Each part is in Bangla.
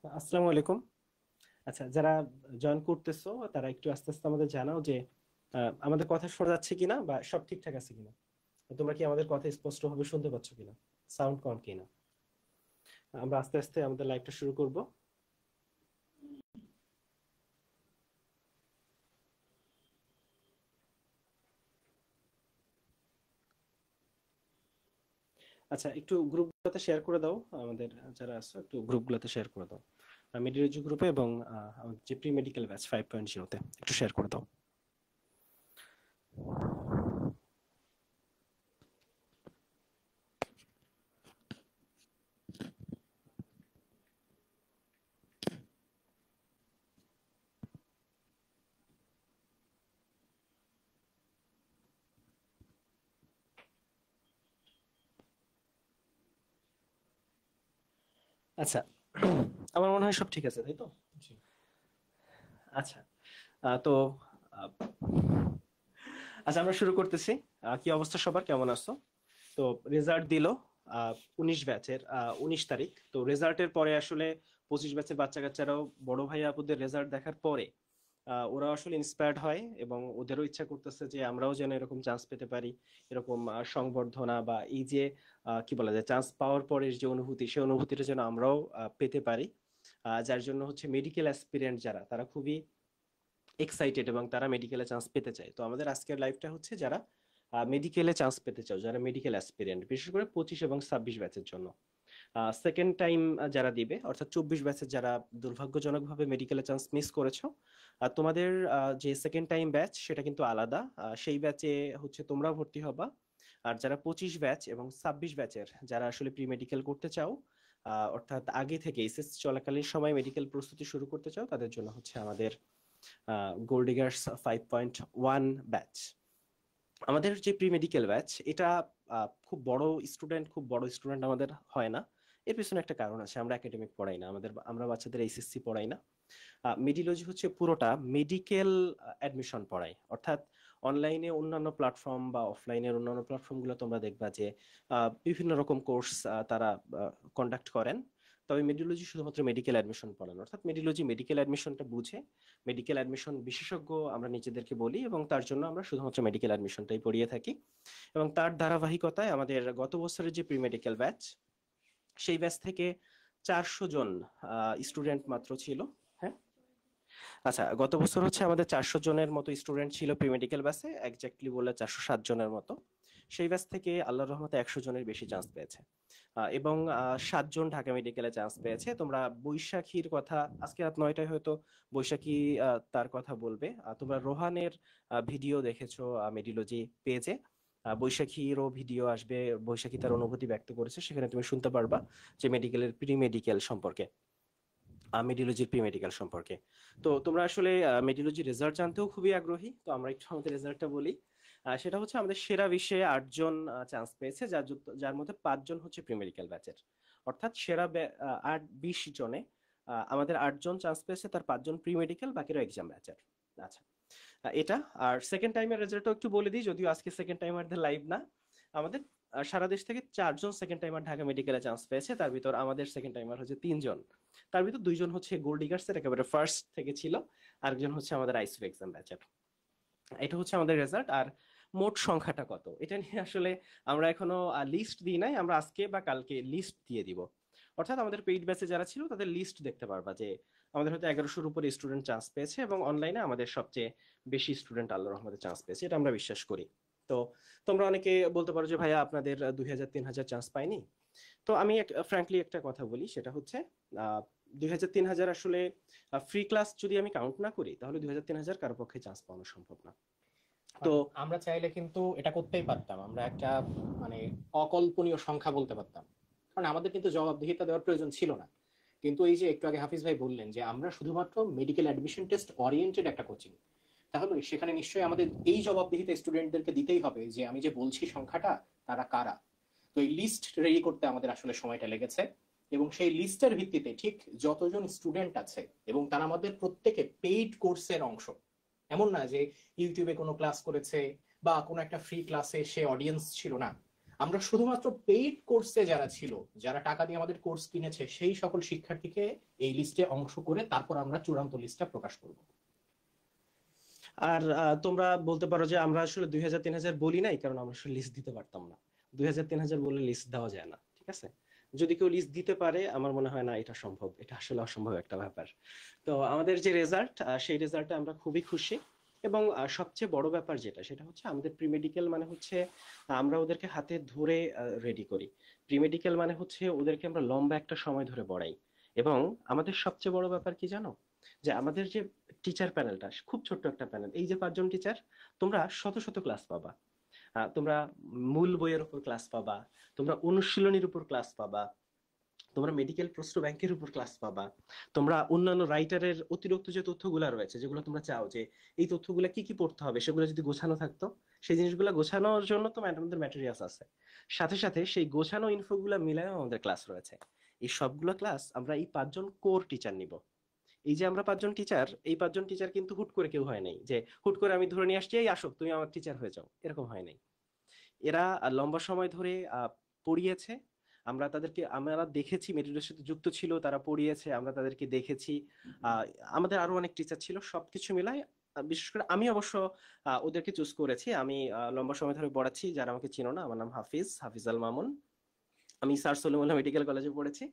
আসসালামু আলাইকুম। আচ্ছা, যারা জয়েন করতেছো তারা একটু আস্তে আস্তে আমাদের জানাও যে আমাদের কথা শোনা যাচ্ছে কিনা বা সব ঠিকঠাক আছে কিনা। তোমরা কি আমাদের কথা স্পষ্ট ভাবে শুনতে পাচ্ছ কিনা, সাউন্ড কম কিনা। আমরা আস্তে আস্তে আমাদের লাইভটা শুরু করব। আচ্ছা, একটু গ্রুপগুলোতে শেয়ার করে দাও। আমাদের যারা আছো একটু গ্রুপগুলোতে শেয়ার করে দাও, মেডিওলজি গ্রুপে এবং আমাদের যে প্রি মেডিকেল ব্যাচ 5.0 তে একটু শেয়ার করে দাও। আচ্ছা, আমার মনে হয় সব ঠিক আছে, তাই তো? জি। আচ্ছা, তো আহ, আচ্ছা, আমরা শুরু করতেছি। কি অবস্থা সবার, কেমন আছো? তো রেজাল্ট দিল 19 ব্যাচের 19 তারিখ। তো রেজাল্টের পরে আসলে 25 ব্যাচের বাচ্চা কাচ্চারাও বড় ভাই আপুদের রেজাল্ট দেখার পরে ওরা আসলে ইন্সপায়ার্ড হয় এবং ওদেরও ইচ্ছা করতেছে যে আমরাও যেন এরকম চান্স পেতে পারি। এরকম সংবর্ধনা বা এই যে কি বলা যায়, চান্স পাওয়ার পরে যে অনুভূতি, সেই অনুভূতিটা যেন আমরাও পেতে পারি। যার জন্য হচ্ছে মেডিকেল অ্যাসপিরেন্ট যারা, তারা খুবই এক্সাইটেড এবং তারা মেডিকেলে চান্স পেতে চায়। তো আমাদের আজকের লাইভটা হচ্ছে যারা মেডিকেলে চান্স পেতে চাও, যারা মেডিকেল অ্যাসপিরেন্ট, বিশেষ করে 25 এবং 26 ব্যাচের জন্য। সেকেন্ড টাইম যারা দিবে, অর্থাৎ 24 ব্যাচের যারা দুর্ভাগ্যজনকভাবে মেডিকেলে চান্স মিস করেছো, তোমাদের যে সেকেন্ড টাইম ব্যাচ সেটা কিন্তু আলাদা। সেই ব্যাচে হচ্ছে তোমরা ভর্তি হবা। আর যারা 25 ব্যাচ এবং 26 ব্যাচের যারা আসলে প্রি মেডিকেল করতে চাও, অর্থাৎ আগে থেকে এসএসসি চলাকালীন সময় মেডিকেল প্রস্তুতি শুরু করতে চাও, তাদের জন্য হচ্ছে আমাদের গোল্ড ডিগার্স 5.1 ব্যাচ। আমাদের যে প্রি মেডিকেল ব্যাচ এটা খুব বড় স্টুডেন্ট আমাদের হয় না। এর পিছনে একটা কারণ আছে, আমরা একাডেমিক পড়াই না, আমরা বাচ্চাদের এইচএসসি পড়াই না। মেডিলজি হচ্ছে পুরোটা মেডিকেল অ্যাডমিশন পড়ায়। অর্থাৎ অনলাইনে অন্যান্য প্ল্যাটফর্ম বা অফলাইনের অন্যান্য প্ল্যাটফর্মগুলো তোমরা দেখবা যে বিভিন্ন রকম কোর্স তারা কন্ডাক্ট করেন। তবে মেডিলজি শুধুমাত্র মেডিকেল অ্যাডমিশন পড়ান, অর্থাৎ মেডিলজি মেডিকেল অ্যাডমিশনটা বুঝে মেডিকেল অ্যাডমিশন বিশেষজ্ঞ আমরা নিজেদেরকে বলি, এবং তার জন্য আমরা শুধুমাত্র মেডিকেল অ্যাডমিশনটাই পড়িয়ে থাকি। এবং তার ধারাবাহিকতায় আমাদের গত বছরের যে প্রি মেডিকেল ব্যাচ, সেই ব্যাচ থেকে 400 জন স্টুডেন্ট মাত্র ছিল। হ্যাঁ, আচ্ছা, গত বছর হচ্ছে আমাদের 400 জনের মতো স্টুডেন্ট ছিল প্রি মেডিকেল ব্যাচে, একজাক্টলি বললে 407 জনের মতো। সেই ব্যাচ থেকে আল্লাহর রহমতে 100 জনের বেশি চান্স পেয়েছে। এবং 7 জন ঢাকা মেডিকেলে চান্স পেয়েছে। তোমরা বৈশাখীর কথা, আজকে রাত 9টায় হয়তো বৈশাখী তার কথা বলবে। তোমরা রোহানের ভিডিও দেখেছো মেডিলজি পেজে। বৈশাখীরও ভিডিও আসবে, বৈশাখী তার অনুভূতি ব্যক্ত করেছে, সেখানে তুমি শুনতে পারবা যে মেডিকেলের প্রি মেডিকেল সম্পর্কে, মেডিওলজির প্রি মেডিকেল সম্পর্কে। তো তোমরা আসলে মেডিওলজির রেজাল্ট জানতেও খুবই আগ্রহী, তো আমরা একটু আমাদের রেজাল্টটা বলি। সেটা হচ্ছে আমাদের সেরা 20-এ 8 জন চান্স পেয়েছে, যার মধ্যে 5 জন হচ্ছে প্রি মেডিকেল ব্যাচের। অর্থাৎ সেরা 20 জনে আমাদের 8 জন চান্স পেয়েছে, তার 5 জন প্রি মেডিকেল, বাকিরা এক্সাম ব্যাচের। আচ্ছা, এটা। আর সেকেন্ড টাইমের রেজাল্টও একটু বলে দিই, যদিও আজকে সেকেন্ড টাইমারদের লাইভ না। আমাদের সারা দেশ থেকে 4 জন সেকেন্ড টাইমার ঢাকা মেডিকেলে চান্স পেয়েছে, তার ভিতর আমাদের সেকেন্ড টাইমার হচ্ছে 3 জন। তার ভিতর 2 জন হচ্ছে গোল্ড ডিগার্সের একেবারে ফার্স্ট থেকে ছিল, আরেকজন হচ্ছে আমাদের আইসিউ এক্সাম ব্যাচের। এটা হচ্ছে আমাদের রেজাল্ট। আর মোট সংখ্যাটা কত, এটা নিয়ে আসলে আমরা এখনো লিস্ট দিই নাই, আমরা আজকে বা কালকে লিস্ট দিয়ে দিব। অর্থাৎ আমাদের পেইড ব্যাচে যারা ছিল তাদের লিস্ট দেখতে পারবা যে আমাদের হয়তো 1100-র উপরে স্টুডেন্ট চান্স পেয়েছে, এবং অনলাইনে আমাদের সবচেয়ে বেশি স্টুডেন্ট আল্লাহর রহমতে চান্স পেয়েছে, এটা আমরা বিশ্বাস করি। তো তোমরা অনেকে বলতে পারো যে ভাইয়া আপনাদের 2000-3000 চান্স পাইনি। তো আমি ফ্র্যাঙ্কলি একটা কথা বলি, সেটা হচ্ছে 2000-3000 আসলে ফ্রি ক্লাস যদি আমি কাউন্ট না করি, তাহলে 2000-3000 কারো পক্ষে চান্স পাওয়ানো সম্ভব না। তো আমরা চাইলে কিন্তু এটা করতেই পারতাম, আমরা একটা মানে অকল্পনীয় সংখ্যা বলতে পারতাম, কারণ আমাদের কিন্তু জবাবদিহিতা দেওয়ার প্রয়োজন ছিল না। কিন্তু এই যে একটু আগে হাফিজ ভাই বললেন যে আমরা শুধুমাত্র মেডিকেল অ্যাডমিশন টেস্ট ওরিয়েন্টেড একটা কোচিং, তাহলে সেখানে নিশ্চয়ই আমাদের এই জবাবদিহিতা স্টুডেন্টদেরকে দিতেই হবে যে আমি যে বলছি সংখ্যাটা তারা কারা। তো এই লিস্ট রেডি করতে আমাদের আসলে সময়টা লেগেছে, এবং সেই লিস্টের ভিত্তিতে ঠিক যতজন স্টুডেন্ট আছে এবং তারা আমাদের প্রত্যেকে পেইড কোর্সের অংশ, এমন না যে ইউটিউবে কোনো ক্লাস করেছে বা কোনো একটা ফ্রি ক্লাসে সে অডিয়েন্স ছিল, না। আমরা শুধুমাত্র পেইড কোর্সে যারা ছিল, যারা টাকা দিয়ে আমাদের কোর্স কিনেছে, সেই সকল শিক্ষার্থীকে এই লিস্টে অংশ করে তারপর আমরা চূড়ান্ত লিস্টটা প্রকাশ করব। আর তোমরা বলতে পারো যে আমরা আসলে 2000 3000 বলি নাই, কারণ আমরা আসলে লিস্ট দিতে পারতাম না। 2000 3000 বলে লিস্ট দেওয়া যায় না, ঠিক আছে? যদি কেউ লিস্ট দিতে পারে, আমার মনে হয় না এটা সম্ভব, এটা আসলে অসম্ভব একটা ব্যাপার। তো আমাদের যে রেজাল্ট, সেই রেজাল্টে আমরা খুবই খুশি। এবং সবচেয়ে বড় ব্যাপার যেটা, সেটা হচ্ছে আমাদের প্রি মেডিকেল মানে হচ্ছে আমরা ওদেরকে হাতে ধরে রেডি করি। প্রি মেডিকেল মানে হচ্ছে ওদেরকে আমরা লম্বা একটা সময় ধরে পড়াই। এবং আমাদের সবচেয়ে বড় ব্যাপার কি জানো, যে আমাদের যে টিচার প্যানেলটা খুব ছোট্ট একটা প্যানেল। এই যে 5জন টিচার, তোমরা শত শত ক্লাস পাবা। তোমরা মূল বইয়ের উপর ক্লাস পাবা, তোমরা অনুশীলনীর উপর ক্লাস পাবা, তোমরা মেডিকেল প্রশ্ন ব্যাংকের উপর ক্লাস পাবা, তোমরা অন্যান্য রাইটারের অতিরিক্ত যে তথ্যগুলো রয়েছে, যেগুলো তোমরা চাও যে এই তথ্যগুলো কি কি পড়তে হবে, সেগুলো যদি গোছানো থাকতো, সেই জিনিসগুলো গোছানোর জন্য তো আমাদের ম্যাটেরিয়ালস আছে। সাথে সাথে সেই গোছানো ইনফোগুলো মিলায় আমাদের ক্লাস রয়েছে। এই সবগুলো ক্লাস আমরা এই 5জন কোর টিচার নিব। এই যে আমরা 5জন টিচার, এই 5জন টিচার কিন্তু হুট করে কেউ হয় নাই, যে হুট করে আমি ধরে নিয়ে আসছি এই আসো তুমি আমার টিচার হয়ে যাও, এরকম হয় নাই। এরা লম্বা সময় ধরে পড়িয়েছে। আমরা দেখেছি, মেডিকেলের সাথে যুক্ত ছিল, তারা পড়িয়েছে, আমরা তাদেরকে দেখেছি। আহ, আমাদের আরো অনেক টিচার ছিল, সবকিছু মিলাই বিশেষ করে আমি অবশ্য ওদেরকে চুজ করেছি। আমি লম্বা সময় ধরে পড়াচ্ছি। যারা আমাকে চিনো না, আমার নাম হাফিজ আল মামুন। আমি স্যার সলিমুল্লাহ মেডিকেল কলেজে পড়েছি।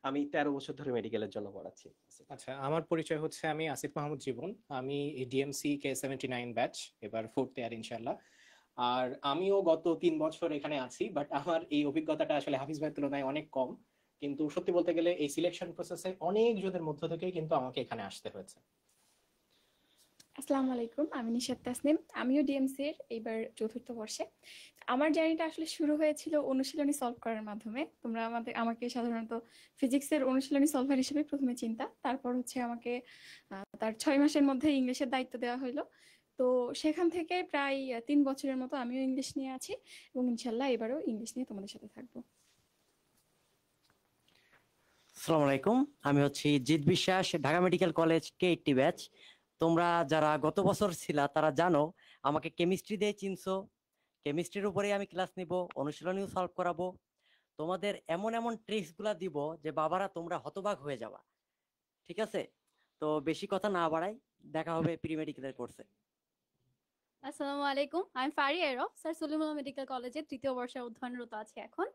আমি 13 বছর ধরে মেডিকেলের জন্য পড়াচ্ছি। আচ্ছা, আমার পরিচয় হচ্ছে, আমি আসিফ মাহমুদ জীবন। আমি ডিএমসি K79 ব্যাচ, এবার 4th ইয়ার ইনশাল্লাহ। আর আমিও গত 3 বছর এখানে আছি, বাট আমার এই অভিজ্ঞতাটা আসলে হাফিজ ভাইয়ের তুলনায় অনেক কম। কিন্তু সত্যি বলতে গেলে এই সিলেকশন প্রসেসে অনেক জনের মধ্য থেকেই কিন্তু আমাকে এখানে আসতে হয়েছে। আসসালামু আলাইকুম, আমি নিশাত তাসনিম। আমিও ডিএমসি এর এইবার 4র্থ বর্ষে। আমার জার্নিটা আসলে শুরু হয়েছিল অনুশীলনী সলভ করার মাধ্যমে। তোমরা আমাকে সাধারণত ফিজিক্সের অনুশীলনী সলভার হিসেবে প্রথমে চিন্তা, তারপর হচ্ছে আমাকে তার 6 মাসের মধ্যে ইংলিশের দায়িত্ব দেওয়া হলো। তো সেখান থেকে প্রায় 3 বছরের মতো আমিও ইংলিশ নিয়ে আছি, এবং ইনশাল্লাহ এবারও ইংলিশ নিয়ে তোমাদের সাথে থাকবো। আসসালামু আলাইকুম, আমি হচ্ছি জিৎ বিশ্বাস, Dhaka medical college K80 batch. তোমরা যারা গত বছর ছিলা তারা জানো আমাকে কেমিস্ট্রি দিয়ে চিনছো। কেমিস্ট্রির উপরেই আমি ক্লাস নিব, অনুশীলনীও সলভ করাবো। তোমাদের এমন এমন ট্রিক্স গুলা দিব যে বাবারা তোমরা হতবাক হয়ে যাবা। ঠিক আছে, তো বেশি কথা না বাড়াই, দেখা হবে প্রি মেডিকেলের কোর্সে। আসসালামু আলাইকুম, আমি ফারি এরো, স্যার সলিমুল্লাহ মেডিকেল কলেজে 3য় বর্ষে অধ্যয়নরত আছি এখন।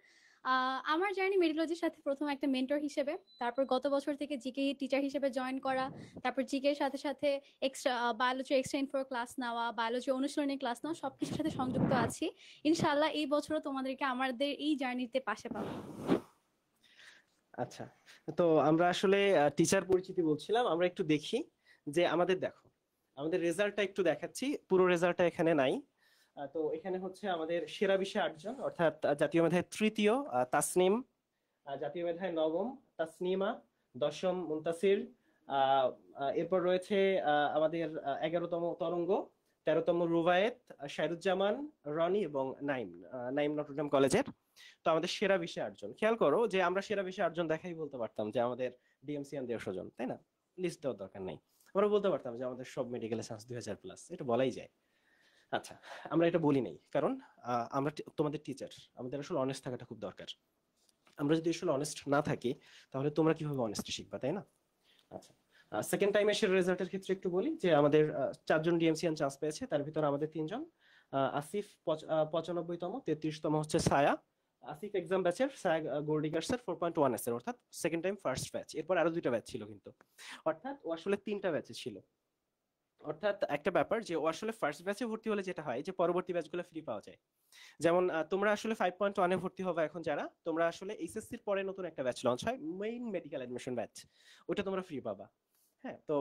আমার জার্নি মেডিকোলজির সাথে প্রথম একটা মেন্টর হিসেবে, তারপর গত বছর থেকে জিকে টিচার হিসেবে জয়েন করা, তারপর জিকে এর সাথে সাথে এক্সট্রা বায়োলজি এক্সট্রা ইনফোর ক্লাস নেওয়া, বায়োলজি অনুশীলনী ক্লাস নেওয়া, সবকিছুর সাথে সংযুক্ত আছি। ইনশাআল্লাহ এই বছরও তোমাদেরকে আমাদের এই জার্নিতে পাশে পাবো। আচ্ছা, তো আমরা আসলে টিচার পরিচিতি বলছিলাম, আমরা একটু দেখি যে দেখো আমাদের রেজাল্টটা একটু দেখাচ্ছি। পুরো রেজাল্টটা এখানে নাই। তো এখানে হচ্ছে আমাদের সেরা বিষয়ে 8জন, অর্থাৎ জাতীয় মেধায় তৃতীয় তাসনিম, জাতীয় মেধায় নবম তাসনিমা, দশম মুনতাসির, আহ, এরপর রয়েছে আমাদের 11তম তরঙ্গ, 13তম রুবায়েত, শাহিরুজ্জামান, রনি এবং নাইম। নাইম নটরডেম কলেজের। তো আমাদের সেরা বিষয়ে 8জন। খেয়াল করো যে আমরা সেরা বিষয়ে 8জন দেখাই বলতে পারতাম যে আমাদের ডিএমসিয়ান 150 জন, তাই না? লিস্ট দেওয়ার দরকার নেই। আমরা বলতে পারতাম যে আমাদের সব মেডিকেলে চান্স 2000+, এটা বলাই যায়। আচ্ছা, আমরা এটা বলি নাই কারণ আমরা তোমাদের টিচার, আমাদের আসলে অনেস্ট থাকাটা খুব দরকার। আমরা যদি আসলে অনেস্ট না থাকি, তাহলে তোমরা কিভাবে অনেস্ট শিখবা, তাই না? আচ্ছা, সেকেন্ড টাইম এসে রেজাল্টের ক্ষেত্রে একটু বলি যে আমাদের 4জন ডিএমসিয়ান চান্স পেয়েছে, তার ভিতরে আমাদের 3জন। আসিফ 95তম, 33তম হচ্ছে ছায়া। আসিফ এক্সাম ব্যাচের, ছায়া গোল্ড ডিগার্সের 4.1 এর, অর্থাৎ সেকেন্ড টাইম ফার্স্ট ব্যাচ। এরপর আরো 2টা ব্যাচ ছিল কিন্তু, অর্থাৎ ও আসলে 3টা ব্যাচে ছিল। অর্থাৎ একটা ব্যাপার যে ও আসলে ফার্স্ট ব্যাচে ভর্তি হলে যেটা হয় যে পরবর্তী ব্যাচগুলো ফ্রি পাওয়া যায়। যেমন তোমরা আসলে 5.1 এ ভর্তি হবে এখন, যারা তোমরা আসলে এইচএসসির পরে নতুন একটা ব্যাচ লঞ্চ হয়, মেইন মেডিকেল অ্যাডমিশন ব্যাচ, ওটা তোমরা ফ্রি পাবা। হ্যাঁ, তো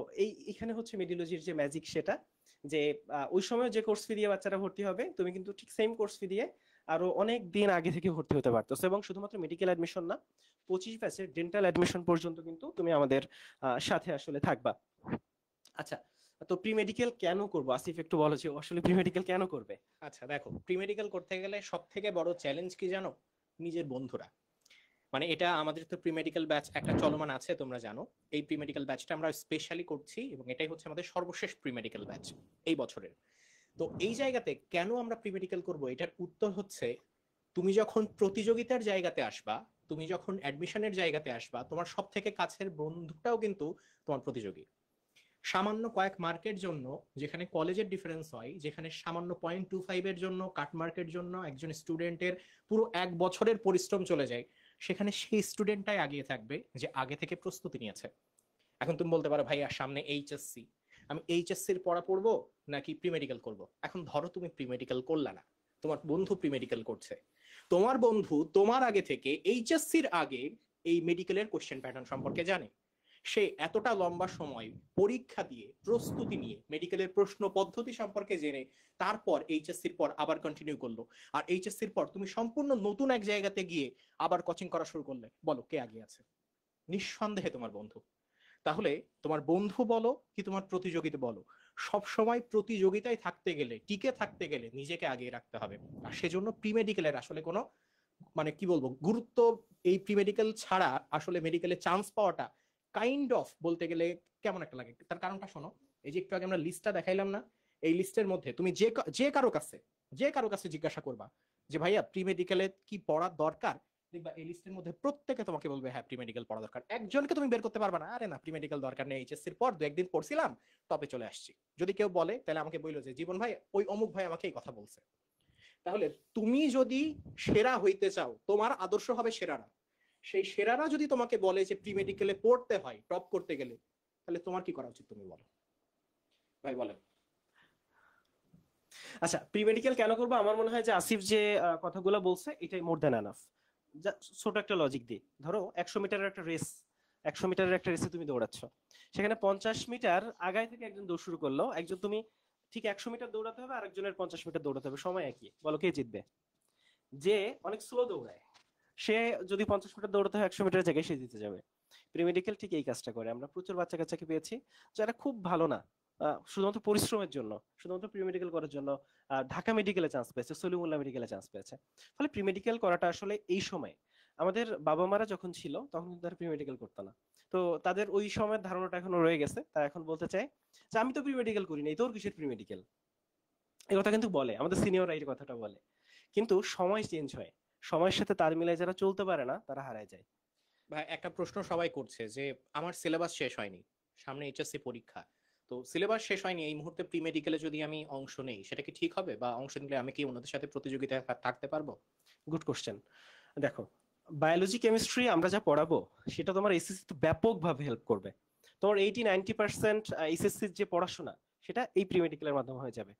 এখানে হচ্ছে মেডিওলজির যে ম্যাজিক, সেটা যে ওই সময় যে কোর্স ফি দিয়ে বাচ্চারা ভর্তি হবে, তুমি কিন্তু ঠিক সেম কোর্স ফি দিয়ে আরো অনেক দিন আগে থেকে ভর্তি হতে পারতেছো। এবং শুধুমাত্র মেডিকেল অ্যাডমিশন না, 25 ব্যাচের ডেন্টাল অ্যাডমিশন পর্যন্ত কিন্তু তুমি আমাদের সাথে আসলে থাকবা। আচ্ছা, তো প্রি মেডিকেল কেন করবো আসিফ, একটু বলো যে আসলে প্রি মেডিকেল কেন করবে? আচ্ছা দেখো, প্রি মেডিকেল করতে গেলে সব থেকে বড় চ্যালেঞ্জ কি জানো? নিজের বন্ধুরা। মানে এটা আমাদের তো প্রি মেডিকেল ব্যাচ একটা চলমান আছে, তোমরা জানো। এই প্রি মেডিকেল ব্যাচটা আমরা স্পেশালি করছি, এবং এটাই হচ্ছে আমাদের সর্বশেষ প্রি মেডিকেল ব্যাচ এই বছরের। তো এই জায়গাতে কেন আমরা প্রি মেডিকেল করবো, এটার উত্তর হচ্ছে তুমি যখন প্রতিযোগিতার জায়গাতে আসবা, তুমি যখন অ্যাডমিশনের জায়গাতে আসবা, তোমার সব থেকে কাছের বন্ধুটাও কিন্তু তোমার প্রতিযোগী। সামান্য কয়েক মার্কের জন্য, যেখানে কলেজের ডিফারেন্স হয়, যেখানে সামান্য 0.25 এর জন্য, কাট মার্কের জন্য একজন স্টুডেন্টের পুরো 1 বছরের পরিশ্রম চলে যায়, সেখানে সেই স্টুডেন্টটাই আগিয়ে থাকবে যে আগে থেকে প্রস্তুতি নিয়েছে। এখন তুমি বলতে পারো ভাইয়া সামনে এইচএসসি, আমি এইচএসসির পড়া পড়বো নাকি প্রি মেডিকেল করবো? এখন ধরো তুমি প্রি মেডিকেল করলা না, তোমার বন্ধু প্রি মেডিকেল করছে। তোমার বন্ধু তোমার আগে থেকে এইচএসসির আগে এই মেডিকেলের কোশ্চেন প্যাটার্ন সম্পর্কে জানে। সে এতটা লম্বা সময় পরীক্ষা দিয়ে প্রস্তুতি নিয়ে মেডিকেলের প্রশ্ন পদ্ধতি সম্পর্কে জেনে তারপর এইচএসসির পর আবার কন্টিনিউ করলো। আর এইচএসসির পর তুমি সম্পূর্ণ নতুন এক জায়গাতে গিয়ে আবার কোচিং করা শুরু করলে, বলো কে আগে আছে? নিঃসন্দেহে তোমার বন্ধু। তাহলে তোমার বন্ধু বলো কি তোমার প্রতিযোগিতা বলো, সব সময় প্রতিযোগিতায় থাকতে গেলে, টিকে থাকতে গেলে নিজেকে আগিয়ে রাখতে হবে। আর সেজন্য প্রি মেডিকেলের আসলে কোনো মানে কি বলবো গুরুত্ব, এই প্রি মেডিকেল ছাড়া আসলে মেডিকেলে চান্স পাওয়াটা কাইন্ড অফ বলতে গেলে কেমন একটা লাগে। তার কারণটা শোনো, এই যে একটু আগে আমরা লিস্টটা দেখাইলাম না, এই লিস্টের মধ্যে তুমি যে কারো কাছে জিজ্ঞাসা করবা যে ভাইয়া প্রি মেডিকেলে কি পড়ার দরকার, দেখবা এই লিস্টের মধ্যে প্রত্যেকে তোমাকে বলবে হ্যাঁ প্রি মেডিকেল পড়া দরকার। একজনকে তুমি বের করতে পারবা না, আরে না প্রি মেডিকেল দরকার নেই, এইচএসসির পর 2-1 দিন পড়ছিলাম তবে চলে আসছি। যদি কেউ বলে তাহলে আমাকে বললো যে জীবন ভাই ওই অমুক ভাই আমাকে এই কথা বলছে। তাহলে তুমি যদি সেরা হইতে চাও, তোমার আদর্শ হবে সেরারা। সেই সেরারা যদি তোমাকে বলে যে প্রি মেডিকেলে পড়তে হয় টপ করতে গেলে, তাহলে তোমার কি করা উচিত তুমি বলো ভাই, বলেন। আচ্ছা, প্রি মেডিকেল কেন করবো? আমার মনে হয় যে আসিফ যে কথাগুলো বলছে এটাই মোর দ্যান এনাফ। ছোট একটা লজিক দিই, ধরো 100 মিটারের একটা রেস, 100 মিটারের একটা রেসে তুমি দৌড়াচ্ছ, সেখানে 50 মিটার আগায় থেকে একজন দৌড় শুরু করলো, একজন তুমি ঠিক 100 মিটার দৌড়াতে হবে, আরেকজনের 50 মিটার দৌড়াতে হবে, সময় একই, বলো কে জিতবে? যে অনেক স্লো দৌড়ায় সে যদি 50 মিটার দৌড়াতে হয় 100 মিটারের জায়গায় সে জিতে যাবে। প্রি মেডিকেল ঠিক এই কাজটা করে। আমরা প্রচুর বাচ্চা কাচ্চাকে পেয়েছি যারা খুব ভালো না, শুধুমাত্র পরিশ্রমের জন্য, শুধুমাত্র প্রি মেডিকেল করার জন্য ঢাকা মেডিকেলে চান্স পেয়েছে, সলিমুল্লাহ মেডিকেলে চান্স পেয়েছে। ফলে প্রি মেডিকেল করাটা আসলে এই সময়, আমাদের বাবা মারা যখন ছিল তখন কিন্তু তারা প্রি মেডিকেল করতো না। তো তাদের ওই সময়ের ধারণাটা এখনো রয়ে গেছে, তারা এখন বলতে চায় যে আমি তো প্রি মেডিকেল করি নাই, তোর কিসের প্রি মেডিকেল? এই কথা কিন্তু বলে, আমাদের সিনিয়ররা এই কথাটা বলে। কিন্তু সময় চেঞ্জ হয়, সময়ের সাথে তাল মিলায় যারা চলতে পারে না তারা হারায় যায়। ভাই একটা প্রশ্ন সবাই করছে যে আমার সিলেবাস শেষ হয়নি, সামনে এইচএসসি পরীক্ষা, তো সিলেবাস শেষ হয়নি, এই মুহূর্তে প্রি মেডিকেলে যদি আমি অংশ নেই সেটা কি ঠিক হবে, বা অংশ নিলে আমি কি অন্যদের সাথে প্রতিযোগিতায় থাকতে পারবো? Good question. দেখো, বায়োলজি কেমিস্ট্রি আমরা যা পড়াবো সেটা তোমার এসএসসি তে ব্যাপকভাবে হেল্প করবে। তোমার 80-90% এসএসসির যে পড়াশোনা সেটা এই প্রি মেডিকেলের মাধ্যমে হয়ে যাবে।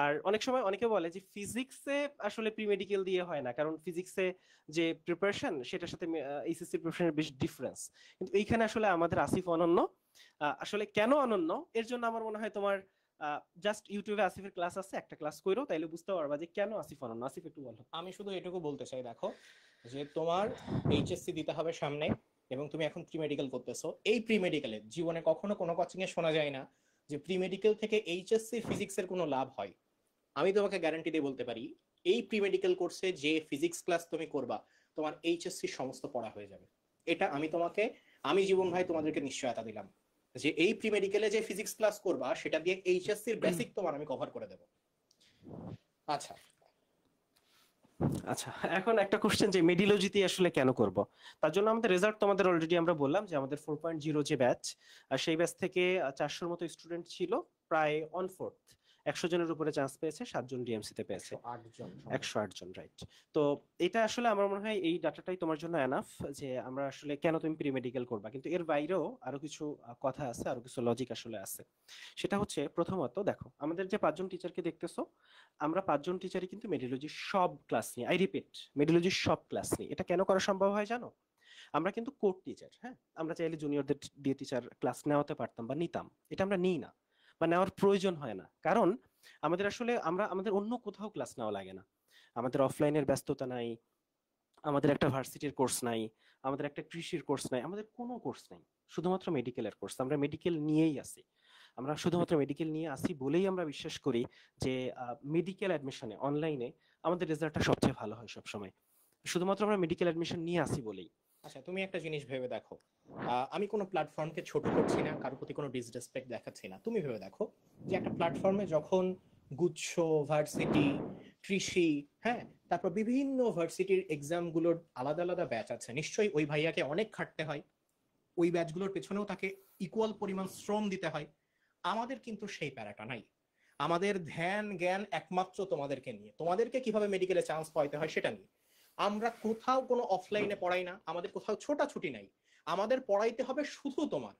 আর অনেক সময় অনেকে বলে যে ফিজিক্সে আসলে প্রি মেডিকেল দিয়ে হয় না, কারণ ফিজিক্সে যে প্রিপারেশন সেটার সাথে এইচএসসি প্রিপারেশনের বেশ ডিফারেন্স। কিন্তু এইখানে আসলে আমাদের আসিফ অনন্য। আসলে কেন অনন্য এর জন্য আমার মনে হয় তোমার জাস্ট ইউটিউবে আসিফের ক্লাস আছে, একটা ক্লাস কইরো, তাইলে বুঝতে পারবা যে কেন আসিফ অনন্য। আসিফ একটু বলো। আমি শুধু এটুকু বলতে চাই, দেখো যে তোমার এইচএসসি দিতে হবে সামনে এবং তুমি এখন প্রি মেডিকেল করতেছো, এই প্রি মেডিকেলে জীবনে কখনো কোনো কোচিং এ শোনা যায় না যে প্রি মেডিকেল থেকে এইচএসসি ফিজিক্সের কোনো লাভ হয়। আমি তোমাকে গ্যারান্টি দিয়ে বলতে পারি এই প্রি মেডিকেল কোর্সে যে ফিজিক্স ক্লাস তুমি করবা তোমার এইচএসসি সমস্ত পড়া হয়ে যাবে। এটা আমি জীবন ভাই তোমাদেরকে নিশ্চয়তা দিলাম যে এই প্রি মেডিকেলে যে ফিজিক্স ক্লাস করবা সেটা দিয়ে এইচএসসি এর বেসিক তোমার আমি কভার করে দেব। আচ্ছা আচ্ছা, এখন একটা কোশ্চেন যে মেডিলজিতে আসলে কেন করব? তার জন্য আমাদের রেজাল্ট তোমাদের অলরেডি আমরা বললাম যে আমাদের 4.0 যে ব্যাচ, সেই ব্যাচ থেকে 400-র মতো স্টুডেন্ট ছিল, প্রায় 1/4 100 জনের উপরে চান্স পেয়েছে, 7 জন ডিএমসি তে পেয়েছে। 108 জন, রাইট। তো এটা আসলে আমার মনে হয় এই ডাটাটাই তোমার জন্য এনাফ যে আমরা আসলে কেন তুমি প্রি মেডিকেল করবা। কিন্তু এর বাইরেও আরো কিছু কথা আছে, আরো কিছু লজিক আসলে আছে। সেটা হচ্ছে, প্রথমত দেখো আমাদের যে 5 জন টিচারকে দেখতেছো, আমরা 5 জন টিচারই কিন্তু মেডিলজির সব ক্লাস নিই। আই রিপিট, মেডিলজির সব ক্লাস নিই। এটা কেন করা সম্ভব হয় জানো? আমরা কিন্তু কোর টিচার, হ্যাঁ, আমরা চাইলে জুনিয়রদের দিয়ে টিচার ক্লাস নেওয়াতে পারতাম বা নিতাম, এটা আমরা নিই না বা নেওয়ার প্রয়োজন হয় না। কারণ আমাদের আসলে আমাদের অন্য কোথাও ক্লাস নেওয়া লাগে না, আমাদের অফলাইনের ব্যস্ততা নাই, আমাদের একটা ভার্সিটির কোর্স নাই, আমাদের একটা কৃষির কোর্স নাই, আমাদের কোনো কোর্স নাই, শুধুমাত্র মেডিকেলের কোর্স। আমরা মেডিকেল নিয়েই আসি, আমরা শুধুমাত্র মেডিকেল নিয়ে আসি বলেই আমরা বিশ্বাস করি যে মেডিকেল অ্যাডমিশনে অনলাইনে আমাদের রেজাল্টটা সবচেয়ে ভালো হয় সবসময়, শুধুমাত্র আমরা মেডিকেল অ্যাডমিশন নিয়ে আসি বলেই। আচ্ছা, তুমি একটা জিনিস ভেবে দেখো, আমি কোনো প্ল্যাটফর্মকে ছোট করছি না, কারোর প্রতি কোনো ডিসরেসপেক্ট দেখাচ্ছি না। তুমি ভেবে দেখো যে একটা প্ল্যাটফর্মে যখন গুচ্ছ, ভার্সিটি, কৃষি, হ্যাঁ, তারপর বিভিন্ন ভার্সিটির এক্সাম গুলোর আলাদা আলাদা ব্যাচ আছে, নিশ্চয়ই ওই ভাইয়াকে অনেক খাটতে হয়, ওই ব্যাচগুলোর পেছনেও তাকে ইকুয়াল পরিমাণ শ্রম দিতে হয়। আমাদের কিন্তু সেই প্যারাটা নাই। আমাদের ধ্যান জ্ঞান একমাত্র তোমাদেরকে নিয়ে, তোমাদেরকে কিভাবে মেডিকেলে চান্স পাইতে হয় সেটা নিয়ে। আমরা কোথাও কোনো অফলাইনে পড়াই না, আমাদের কোথাও ছোটাছুটি নাই। আমাদের পড়াইতে হবে শুধু তোমার।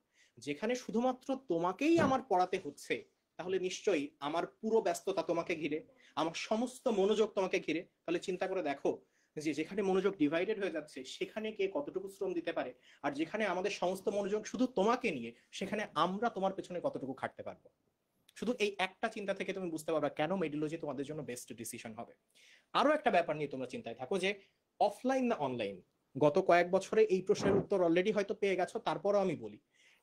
যেখানে শুধুমাত্র তোমাকেই আমার পড়াতে হচ্ছে, তাহলে নিশ্চয়ই আমার পুরো ব্যস্ততা তোমাকে ঘিরে, আমার সমস্ত মনোযোগ তোমাকে ঘিরে। তাহলে চিন্তা করে দেখো যে যেখানে মনোযোগ ডিভাইডেড হয়ে যাচ্ছে সেখানে কে কতটুকু শ্রম দিতে পারে, আর যেখানে আমাদের সমস্ত মনোযোগ শুধু তোমাকে নিয়ে সেখানে আমরা তোমার পেছনে কতটুকু খাটতে পারবো। শুধু এই একটা চিন্তা থেকে তুমি বুঝতে পারবে কেন মেডিলজি তোমাদের জন্য বেস্ট ডিসিশন হবে। আরো একটা ব্যাপার নিয়ে তোমরা চিন্তায় থাকো যে অফলাইন না অনলাইন। গত কয়েক বছরে এই প্রশ্নের উত্তর অলরেডি হয়তো পেয়ে গেছো, তারপরও আমি বলি,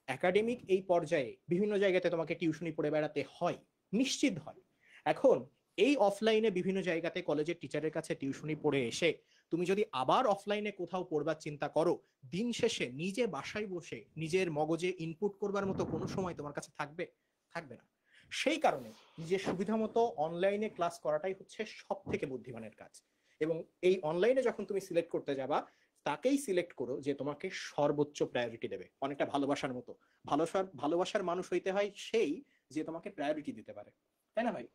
একাডেমিক এই পর্যায়ে বিভিন্ন জায়গাতে তোমাকে টিউশনি পড়ে বেড়াতে হয়, নিশ্চিত হয়। এখন এই অফলাইনে বিভিন্ন জায়গাতে কলেজের টিচারের কাছে টিউশনি পড়ে এসে তুমি যদি আবার অফলাইনে কোথাও পড়বার চিন্তা করো, দিন শেষে নিজে বাসায় বসে নিজের মগজে ইনপুট করবার মতো কোনো সময় তোমার কাছে থাকবে? থাকবে না। সেই কারণে নিজের সুবিধা মতো অনলাইনে ক্লাস করাটাই হচ্ছে সব থেকে বুদ্ধিমানের কাজ। এবং এই অনলাইনে যখন তুমি সিলেক্ট করতে যাবা, তাকেই সিলেক্ট করো যে তোমাকে সর্বোচ্চ প্রায়োরিটি দেবে। অনেকটা ভালোবাসার মতো, ভালোবাসার মানুষ হইতে হয় সেই যে তোমাকে প্রায়োরিটি দিতে পারে, তাই না ভাই?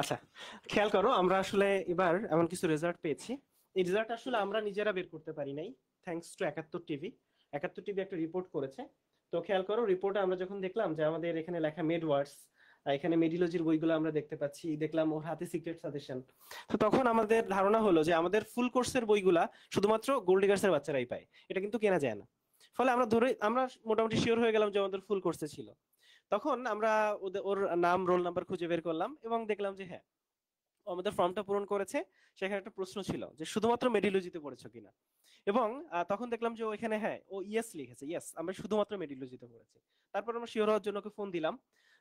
আচ্ছা, খেয়াল করো, আমরা আসলে এবার এমন কিছু রেজাল্ট পেয়েছি। এই রেজাল্ট আসলে আমরা নিজেরা বের করতে পারি নাই, থ্যাঙ্কস টু ৭১ টিভি। ৭১ টিভি একটা রিপোর্ট করেছে। তো খেয়াল করো, রিপোর্টে আমরা যখন দেখলাম যে আমাদের এখানে লেখা মেডওয়ার্ডস, এখানে মেডিলজির বইগুলো আমরা দেখতে পাচ্ছি, দেখলাম ওর হাতে সিক্রেট সাজেশন। তো তখন আমাদের ধারণা হলো যে আমাদের ফুল কোর্সের বইগুলা শুধুমাত্র গোল্ড ডিগার্সের বাচ্চারাই পায়, এটা কিন্তু কেনা যায় না। ফলে আমরা মোটামুটি শিওর হয়ে গেলাম যে আমাদের ফুল কোর্সে ছিল। তখন আমরা ওর নাম রোল নাম্বার খুঁজে বের করলাম এবং দেখলাম যে হ্যাঁ, ও আমাদের ফর্মটা পূরণ করেছে। সেখানে একটা প্রশ্ন ছিল যে শুধুমাত্র মেডিলজিতে পড়েছো কিনা, এবং তখন দেখলাম যে ও এখানে হ্যাঁ ও ইয়েস লিখেছে, ইয়েস আমরা শুধুমাত্র মেডিলজিতে পড়েছি। তারপর আমরা শিওর হওয়ার জন্য ওকে ফোন দিলাম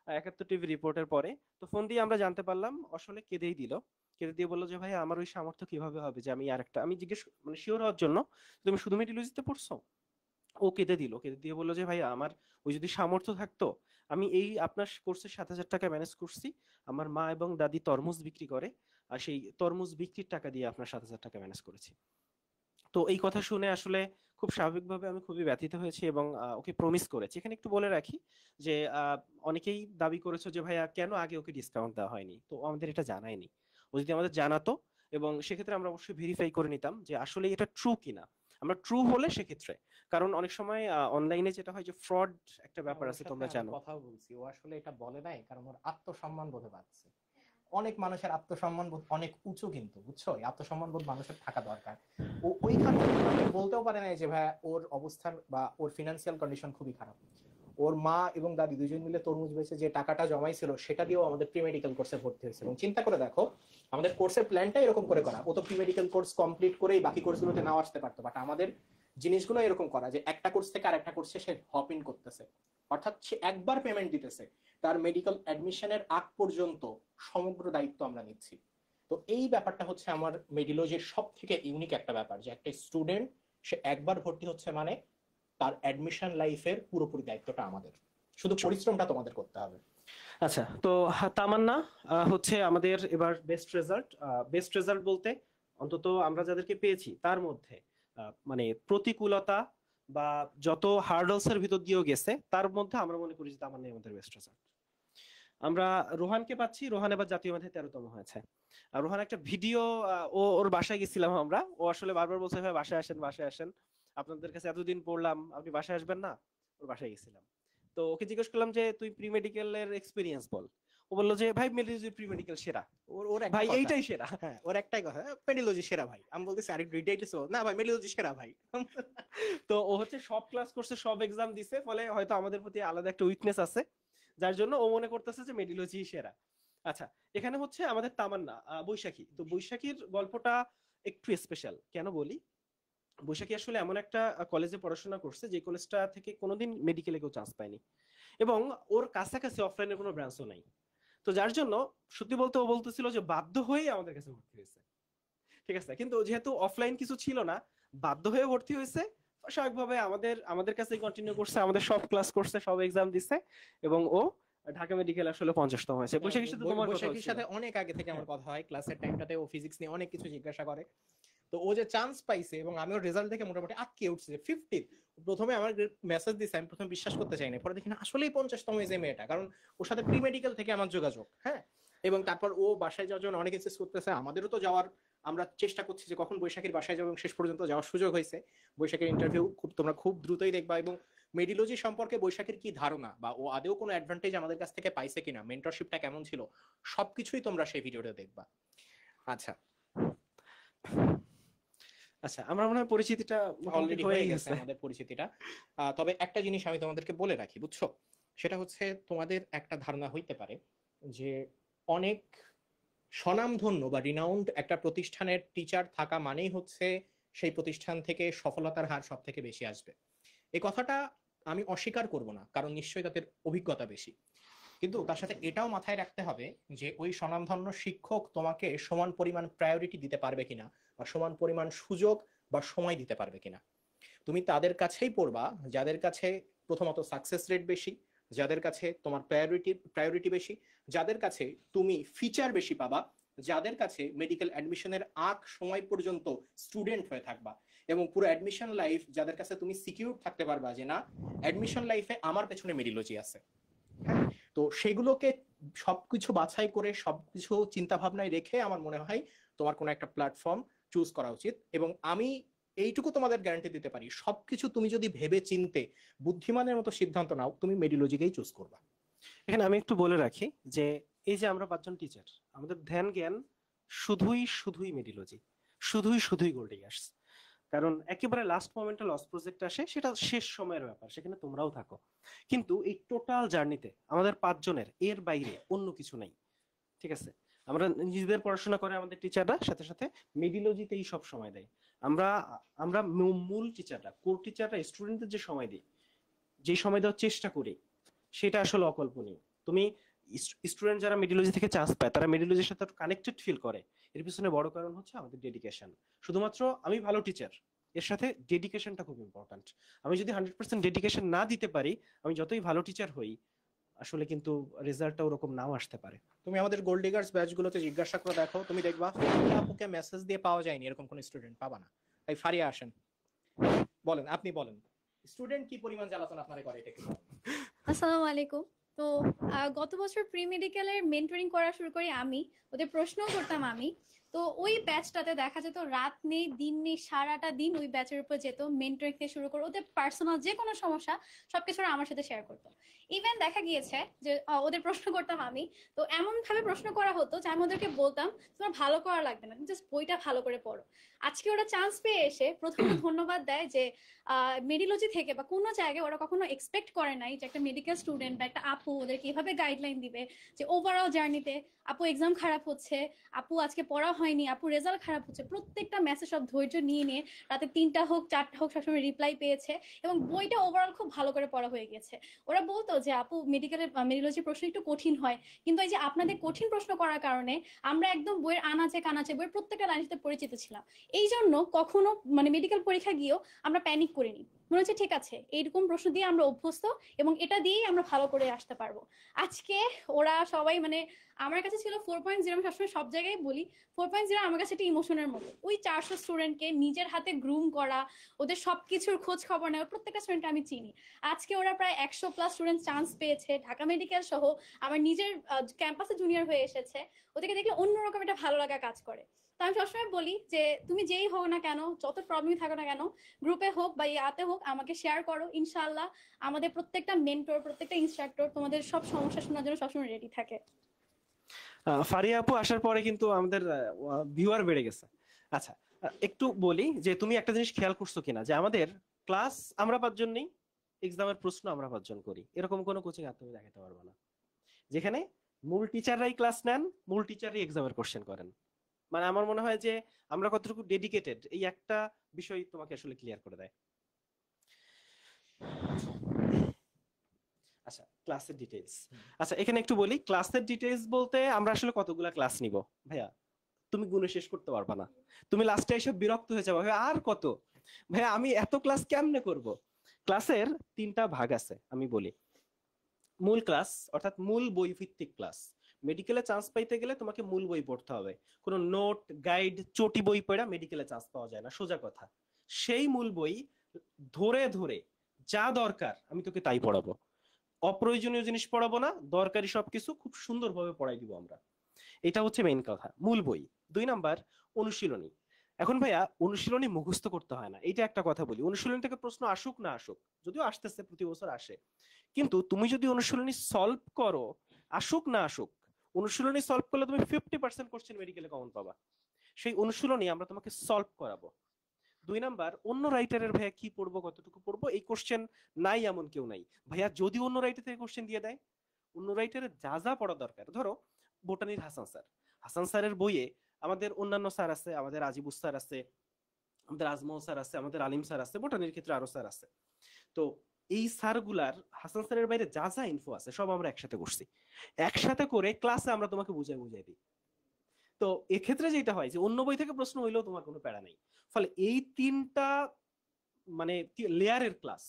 ৭১ টিভি রিপোর্টের পরে। তো ফোন দিয়ে আমরা জানতে পারলাম, আসলে কেঁদেই দিল। কেঁদে দিয়ে বললো যে ভাই আমার ওই সামর্থ্য কিভাবে হবে যে আমি আরেকটা, আমি জিজ্ঞেস মানে শিওর হওয়ার জন্য, তুমি শুধু মেডিলজিতে পড়ছো? ও কেঁদে দিল, কেঁদে দিয়ে বললো যে ভাই আমার ওই যদি সামর্থ্য থাকতো, আমি এই আপনার কোর্সের ৭,০০০ টাকা ম্যানেজ করছি, আমার মা এবং দাদি তরমুজ বিক্রি করে, আর সেই তরমুজ বিক্রির টাকা দিয়ে আপনার ৭,০০০ টাকা ম্যানেজ করেছি। তো এই কথা শুনে আসলে খুব স্বাভাবিকভাবে আমি খুবই ব্যথিত হয়েছি এবং ওকে প্রমিস করেছি। এখানে একটু বলে রাখি যে অনেকেই দাবি করেছো যে ভাইয়া কেন আগে ওকে ডিসকাউন্ট দেওয়া হয়নি, তো ও আমাদের এটা জানায়নি। ও যদি আমাদের জানাতো, এবং সেক্ষেত্রে আমরা অবশ্যই ভেরিফাই করে নিতাম যে আসলে এটা ট্রু কিনা। আমরা ট্রু হলে সেক্ষেত্রে, কারণ অনেক সময় অনলাইনে যেটা হয় যে ফ্রড একটা ব্যাপার আছে, তোমরা জানো। কথা বলছি, ও আসলে এটা বলে নাই কারণ ওর আত্মসম্মান বোধে পাচ্ছে। অনেক মানুষের আত্মসম্মান বোধ অনেক উঁচু, কিন্তু বুঝছো, এই আত্মসম্মান বোধ মানুষের থাকা দরকার। ও ওইখান থেকে বলতেও পারে না যে ভাই ওর অবস্থান বা ওর ফিনান্সিয়াল কন্ডিশন খুবই খারাপ। ওর মা এবং দাদি দুজন মিলে তরমুজ বেচে যে টাকাটা জমাইছিল সেটা দিয়েও আমাদের প্রি মেডিকেল কোর্সে ভর্তি হয়েছে। এবং চিন্তা করে দেখো, আমাদের কোর্সের প্ল্যানটা এরকম করে করা, ও তো প্রি মেডিকেল কোর্স কমপ্লিট করেই বাকি কোর্সগুলোতে নাও আসতে পারতো, বাট আমাদের জিনিসগুলো এরকম করা যে একটা কোর্স থেকে আর একটা কোর্সে সে হপ ইন করতেছে, অর্থাৎ সে একবার পেমেন্ট দিতেছে, তার মেডিকেল অ্যাডমিশনের আগ পর্যন্ত সমগ্র দায়িত্ব আমরা নিচ্ছি। তো এই ব্যাপারটা হচ্ছে আমার মেডিলজির সব থেকে ইউনিক একটা ব্যাপার, যে একটা স্টুডেন্ট সে একবার ভর্তি হচ্ছে মানে তার অ্যাডমিশন লাইফের পুরোপুরি দায়িত্বটা আমাদের, শুধু পরিশ্রমটা তোমাদের করতে হবে। আচ্ছা, তো তামান্না হচ্ছে আমাদের এবার বেস্ট রেজাল্ট। বেস্ট রেজাল্ট বলতে অন্তত আমরা যাদেরকে পেয়েছি তার মধ্যে মানে প্রতিকূলতা বা যত হার্ডলস এর ভিতর দিয়েও গেছে, তার মধ্যে আমরা মনে করি যে তামান্নাই আমাদের বেস্ট রেজাল্ট। আমরা রোহানকে পাচ্ছি, রোহান এবার জাতীয় মেধায় 13তম হয়েছে। আর রোহান একটা ভিডিও, ওর বাসায় গেছিলাম আমরা, ও আসলে বারবার বলছে ভাই বাসায় আসেন, বাসায় আসেন, আপনাদের কাছে এতদিন পড়লাম, আপনি বাসায় আসবেন না? ওর বাসায় গেছিলাম। তো ওকে জিজ্ঞেস করলাম যে তুই প্রি মেডিকেলের এক্সপিরিয়েন্স বল। ও বললো যে ভাই মেডিলজি প্রি মেডিকেল সেরা, ওর ভাই এইটাই সেরা। হ্যাঁ, ওর একটাই কথা, মেডিলজি সেরা ভাই। আমি বলতেছি আরেকটু ডিটেইলস না ভাই, মেডিলজি সেরা ভাই। তো ও হচ্ছে সব ক্লাস করছে, সব এক্সাম দিছে, ফলে হয়তো আমাদের প্রতি আলাদা একটা উইকনেস আছে, যার জন্য ও মনে করতেছে যে মেডিলজি সেরা। আচ্ছা, এখানে হচ্ছে আমাদের তামান্না বৈশাখী। তো বৈশাখীর গল্পটা একটু স্পেশাল, কেন বলি? বৈশাখী আসলে এমন একটা কলেজে পড়াশোনা করছে যে কলেজটা থেকে কোনোদিন মেডিকেলে কেউ চান্স পায়নি, এবং ওর কাছাকাছি অফলাইনের কোনো ব্রাঞ্চও নাই। তো যার জন্য সত্যি বলতে ও বলতেছিল যে বাধ্য হয়ে আমাদের কাছে ভর্তি হয়েছে, ঠিক আছে। কিন্তু যেহেতু অফলাইন কিছু ছিল না, বাধ্য হয়ে ভর্তি হয়েছে, স্বাভাবিকভাবে আমাদের কাছেই কন্টিনিউ করছে, আমাদের সব ক্লাস করছে, সব এক্সাম দিছে, এবং ও ঢাকা মেডিকেল আসলে 50তম হয়েছে। বৈশাখীর সাথে তোমার কথা বৈশাখীর হচ্ছিল। সাথে অনেক আগে থেকে আমার কথা হয়, ক্লাসের টাইমটাতে ও ফিজিক্স নিয়ে অনেক কিছু জিজ্ঞাসা করে। তো ও যে চান্স পাইছে এবং আমি ওর রেজাল্ট দেখে মোটামুটি আটকে উঠছে যে 50। প্রথমে আমার মেসেজ দিছে, আমি প্রথমে বিশ্বাস করতে চাইনি, পরে দেখি না আসলেই 50তম হয়েছে মেয়েটা, কারণ ওর সাথে প্রি মেডিকেল থেকে আমার যোগাযোগ। হ্যাঁ, এবং তারপর ও বাসায় যাওয়ার জন্য অনেক ইনসিস্ট করতেছে, আমাদেরও তো যাওয়ার, আমরা চেষ্টা করছি যে কখন বৈশাখীর বাসায় যাবো, এবং শেষ পর্যন্ত যাওয়ার সুযোগ হয়েছে। বৈশাখীর ইন্টারভিউ তোমরা খুব দ্রুতই দেখবা, এবং মেডিলজি সম্পর্কে বৈশাখীর কি ধারণা বা ও আদেও কোনো অ্যাডভান্টেজ আমাদের কাছ থেকে পাইছে কিনা, মেন্টরশিপটা কেমন ছিল, সবকিছুই তোমরা সেই ভিডিওটা দেখবা। আচ্ছা, আচ্ছা, আমরা মনে হয় পরিচিতিটা অলরেডি হয়ে গেছে আমাদের পরিচিতিটা। তবে একটা জিনিস আমি তোমাদেরকে বলে রাখি, বুঝছো, সেটা হচ্ছে তোমাদের একটা ধারণা হইতে পারে যে অনেক স্বনামধন্য বা রিনাউন্ড একটা প্রতিষ্ঠানের টিচার থাকা মানেই হচ্ছে সেই প্রতিষ্ঠান থেকে সফলতার হার সব থেকে বেশি আসবে। এই কথাটা আমি অস্বীকার করব না, কারণ নিশ্চয়ই তাদের অভিজ্ঞতা বেশি, কিন্তু তার সাথে এটাও মাথায় রাখতে হবে যে ওই স্বনামধন্য শিক্ষক তোমাকে সমান পরিমাণ প্রায়োরিটি দিতে পারবে কিনা, বা সমান পরিমাণ সুযোগ বা সময় দিতে পারবে কিনা। তুমি তাদের কাছেই পড়বা যাদের কাছে প্রথমত সাকসেস রেট বেশি, যাদের কাছে তোমার প্রায়োরিটি বেশি, যাদের কাছে তুমি ফিচার বেশি পাবা, যাদের কাছে মেডিকেল অ্যাডমিশনের আগ সময় পর্যন্ত স্টুডেন্ট হয়ে থাকবা, এবং পুরো অ্যাডমিশন লাইফ যাদের কাছে তুমি সিকিউর থাকতে পারবা যে না, অ্যাডমিশন লাইফে আমার পেছনে মেডিলজি আছে। হ্যাঁ, তো সেগুলোকে সবকিছু বাছাই করে সবকিছু চিন্তা ভাবনায় রেখে আমার মনে হয় তোমার কোনো একটা প্ল্যাটফর্ম চুজ করা উচিত। এবং আমি এইটুকু তোমাদের গ্যারান্টি দিতে পারি, সবকিছু তুমি যদি ভেবে চিনতে বুদ্ধিমানের মতো সিদ্ধান্ত নাও, তুমি মেডিলজিকেই চুজ করবা। এখানে আমি একটু বলে রাখি যে এই যে আমরা 5জন টিচার, আমাদের ধ্যান জ্ঞান শুধুই মেডিলজি, শুধুই গোল্ড ইয়ার্স। কারণ একেবারে লাস্ট মোমেন্টে লস প্রজেক্ট আসে, সেটা শেষ সময়ের ব্যাপার, সেখানে তোমরাও থাকো। কিন্তু এই টোটাল জার্নিতে আমাদের 5জনের এর বাইরে অন্য কিছু নাই। ঠিক আছে, আমরা নিজেদের পড়াশোনা করে আমাদের টিচাররা সাথে সাথে মেডিলজিতেই সব সময় দেয়। আমরা আমরা মূল টিচাররা, কোর টিচাররা স্টুডেন্টদের যে সময় দিই, যে সময় দেওয়ার চেষ্টা করি, সেটা আসলে অকল্পনীয়। তুমি স্টুডেন্ট যারা মেডিলজি থেকে চান্স পায়, তারা মেডিলজির সাথে কানেক্টেড ফিল করে, এর পিছনে বড় কারণ হচ্ছে আমাদের ডেডিকেশন। শুধুমাত্র আমি ভালো টিচার, এর সাথে ডেডিকেশনটা খুব ইম্পর্ট্যান্ট। আমি যদি 100% ডেডিকেশন না দিতে পারি, আমি যতই ভালো টিচার হই, আসলে কিন্তু রেজাল্টটা ওরকম নাও আসতে পারে। তুমি আমাদের গোল্ড ডিগার্স ব্যাচগুলোতে জিজ্ঞাসা করে দেখো, তুমি দেখবা আপুকে মেসেজ দিয়ে পাওয়া যায়নি এরকম কোন স্টুডেন্ট পাবা না। তাই ফারিয়া আসেন, বলেন, আপনি বলেন স্টুডেন্ট কি পরিমাণ জ্বালাতন আপনারা করে এটা একটু বলেন। আসসালামু আলাইকুম। তো গত বছর প্রি মেডিকেলের মেন্টরিং করা শুরু করি আমি, ওদের প্রশ্নও করতাম আমি। তো ওই ব্যাচটাতে দেখা যেত রাত নেই দিন নেই, সারাটা দিন ওই ব্যাচের উপর যেত, মেন্টরিং থেকে শুরু করে ওদের পার্সোনাল যে কোনো সমস্যা সবকিছু আমার সাথে শেয়ার করতো। ইভেন দেখা গিয়েছে যে ওদের প্রশ্ন করতাম আমি, তো এমন ভাবে প্রশ্ন করা হতো যে আমি ওদেরকে বলতাম তোমার ভালো করা লাগবে না, জাস্ট বইটা ভালো করে পড়ো। আজকে ওরা চান্স পেয়ে এসে প্রথমে ধন্যবাদ দেয় যে মেডিলজি থেকে বা কোনো জায়গায় ওরা কখনো এক্সপেক্ট করে নাই যে একটা মেডিকেল স্টুডেন্ট বা একটা আপু ওদেরকে এভাবে গাইডলাইন দিবে যে ওভারঅল জার্নিতে আপু এক্সাম খারাপ হচ্ছে, আপু আজকে পড়া হয়নি, আপু রেজাল্ট খারাপ হচ্ছে, প্রত্যেকটা মেসেজ সব ধৈর্য নিয়ে নিয়ে রাতে 3টা হোক 4টা হোক সবসময় রিপ্লাই পেয়েছে, এবং বইটা ওভারঅল খুব ভালো করে পড়া হয়ে গেছে। ওরা বলতো যে আপু মেডিলজি প্রশ্ন একটু কঠিন হয়, কিন্তু এই যে আপনাদের কঠিন প্রশ্ন করার কারণে আমরা একদম বইয়ের আনাচে কানাচে বইয়ের প্রত্যেকটা লাইনের সাথে পরিচিত ছিলাম। এই জন্য কখনো মানে মেডিকেল পরীক্ষা গিয়েও আমরা প্যানিক করিনি, মনে হচ্ছে ঠিক আছে এইরকম প্রশ্ন দিয়ে আমরা অভ্যস্ত এবং এটা দিয়েই আমরা ভালো করে আসতে পারবো। আজকে ওরা সবাই মানে আমার কাছে ছিল 4.0, আমি সবসময় সব জায়গায় বলি 4.0 আমার কাছে একটা ইমোশনের মতো। ওই 400 স্টুডেন্টকে নিজের হাতে গ্রুম করা, ওদের সবকিছুর খোঁজ খবর নেওয়া, প্রত্যেকটা স্টুডেন্ট আমি চিনি। আজকে ওরা প্রায় 100+ স্টুডেন্ট চান্স পেয়েছে, ঢাকা মেডিকেল সহ আমার নিজের ক্যাম্পাসে জুনিয়র হয়ে এসেছে। ওদেরকে দেখলে অন্যরকম একটা ভালো লাগা কাজ করে। তো আমি সবসময় বলি যে তুমি যেই হোক না কেন, যত প্রবলেমই থাকো না কেন, গ্রুপে হোক বা ইয়াতে হোক আমাকে শেয়ার করো, ইনশাআল্লাহ আমাদের প্রত্যেকটা মেন্টর প্রত্যেকটা ইনস্ট্রাক্টর তোমাদের সব সমস্যা শোনার জন্য সবসময় রেডি থাকে। ফারিয়া আপু আসার পরে কিন্তু আমাদের ভিউয়ার বেড়ে গেছে। আচ্ছা, একটু বলি যে তুমি একটা জিনিস খেয়াল করছো কিনা, যে আমাদের ক্লাস আমরা 5জন নেই, এক্সামের প্রশ্ন আমরা 5জন করি, এরকম কোনো কোচিং আর তুমি দেখাতে পারবে না যেখানে মূল টিচাররাই ক্লাস নেন, মূল টিচারই এক্সামের কোশ্চেন করেন। মানে আমার মনে হয় যে আমরা কতটুকু ডেডিকেটেড, এই একটা বিষয় তোমাকে আসলে ক্লিয়ার করে দেয়। আচ্ছা, ক্লাসের ডিটেইলস। আচ্ছা, এখানে একটু বলি, ক্লাসের ডিটেইলস বলতে আমরা আসলে কতগুলা ক্লাস নিব ভাইয়া, তুমি গুণে শেষ করতে পারবা না। তুমি লাস্টে এসে বিরক্ত হয়ে যাবে, ভাইয়া আর কত, ভাইয়া আমি এত ক্লাস কেমনে করব। ক্লাসের 3টা ভাগ আছে, আমি বলি। মূল ক্লাস অর্থাৎ মূল বই ভিত্তিক ক্লাস। মেডিকেলে চান্স পাইতে গেলে তোমাকে মূল বই পড়তে হবে। কোনো নোট গাইড চটি বই পড়া মেডিকেলে চান্স পাওয়া যায় না, সোজা কথা। সেই মূল বই ধরে ধরে যা দরকার আমি তোকে তাই পড়াবো, অপ্রয়োজনীয় জিনিস পড়াবো না, দরকারি সবকিছু খুব সুন্দরভাবে পড়াই দিব আমরা। এটা হচ্ছে মেইন কথা, মূল বই। 2 নাম্বার অনুশীলনী। এখন ভাইয়া অনুশীলনী মুখস্থ করতে হয় না, এটা একটা কথা বলি। অনুশীলনী থেকে প্রশ্ন আসুক না আসুক, যদিও আসতেছে, প্রতি বছর আসে, কিন্তু তুমি যদি অনুশীলনী সলভ করো, আসুক না আসুক, অনুশীলনী সলভ করলে তুমি 50% কোশ্চেন মেডিকেলে কমন পাবা। সেই অনুশীলনী আমরা তোমাকে সলভ করাবো। 2 নাম্বার, অন্য রাইটারের ভাইয়া কি পড়বো কতটুকু পড়বো এই কোশ্চেন নাই এমন কেউ নাই ভাইয়া। যদি অন্য রাইটার থেকে কোশ্চেন দিয়ে দেয়, অন্য রাইটারের যা যা পড়া দরকার, ধরো বোটানির হাসান স্যার, হাসান স্যারের বইয়ে আমাদের অন্যান্য স্যার আছে, আমাদের আজিবুস স্যার আছে, আমাদের আজমল স্যার আছে, আমাদের আলিম স্যার আছে, বোটানির ক্ষেত্রে আরো স্যার আছে। তো এই স্যারগুলার হাসান স্যারের বাইরে যা যা ইনফো আছে সব আমরা একসাথে করছি, একসাথে করে ক্লাসে আমরা তোমাকে বুঝাই দিই। তো এক্ষেত্রে যেটা হয় যে অন্য বই থেকে প্রশ্ন হইলেও তোমার কোনো প্যারা নাই। ফলে এই 3টা মানে লেয়ারের ক্লাস,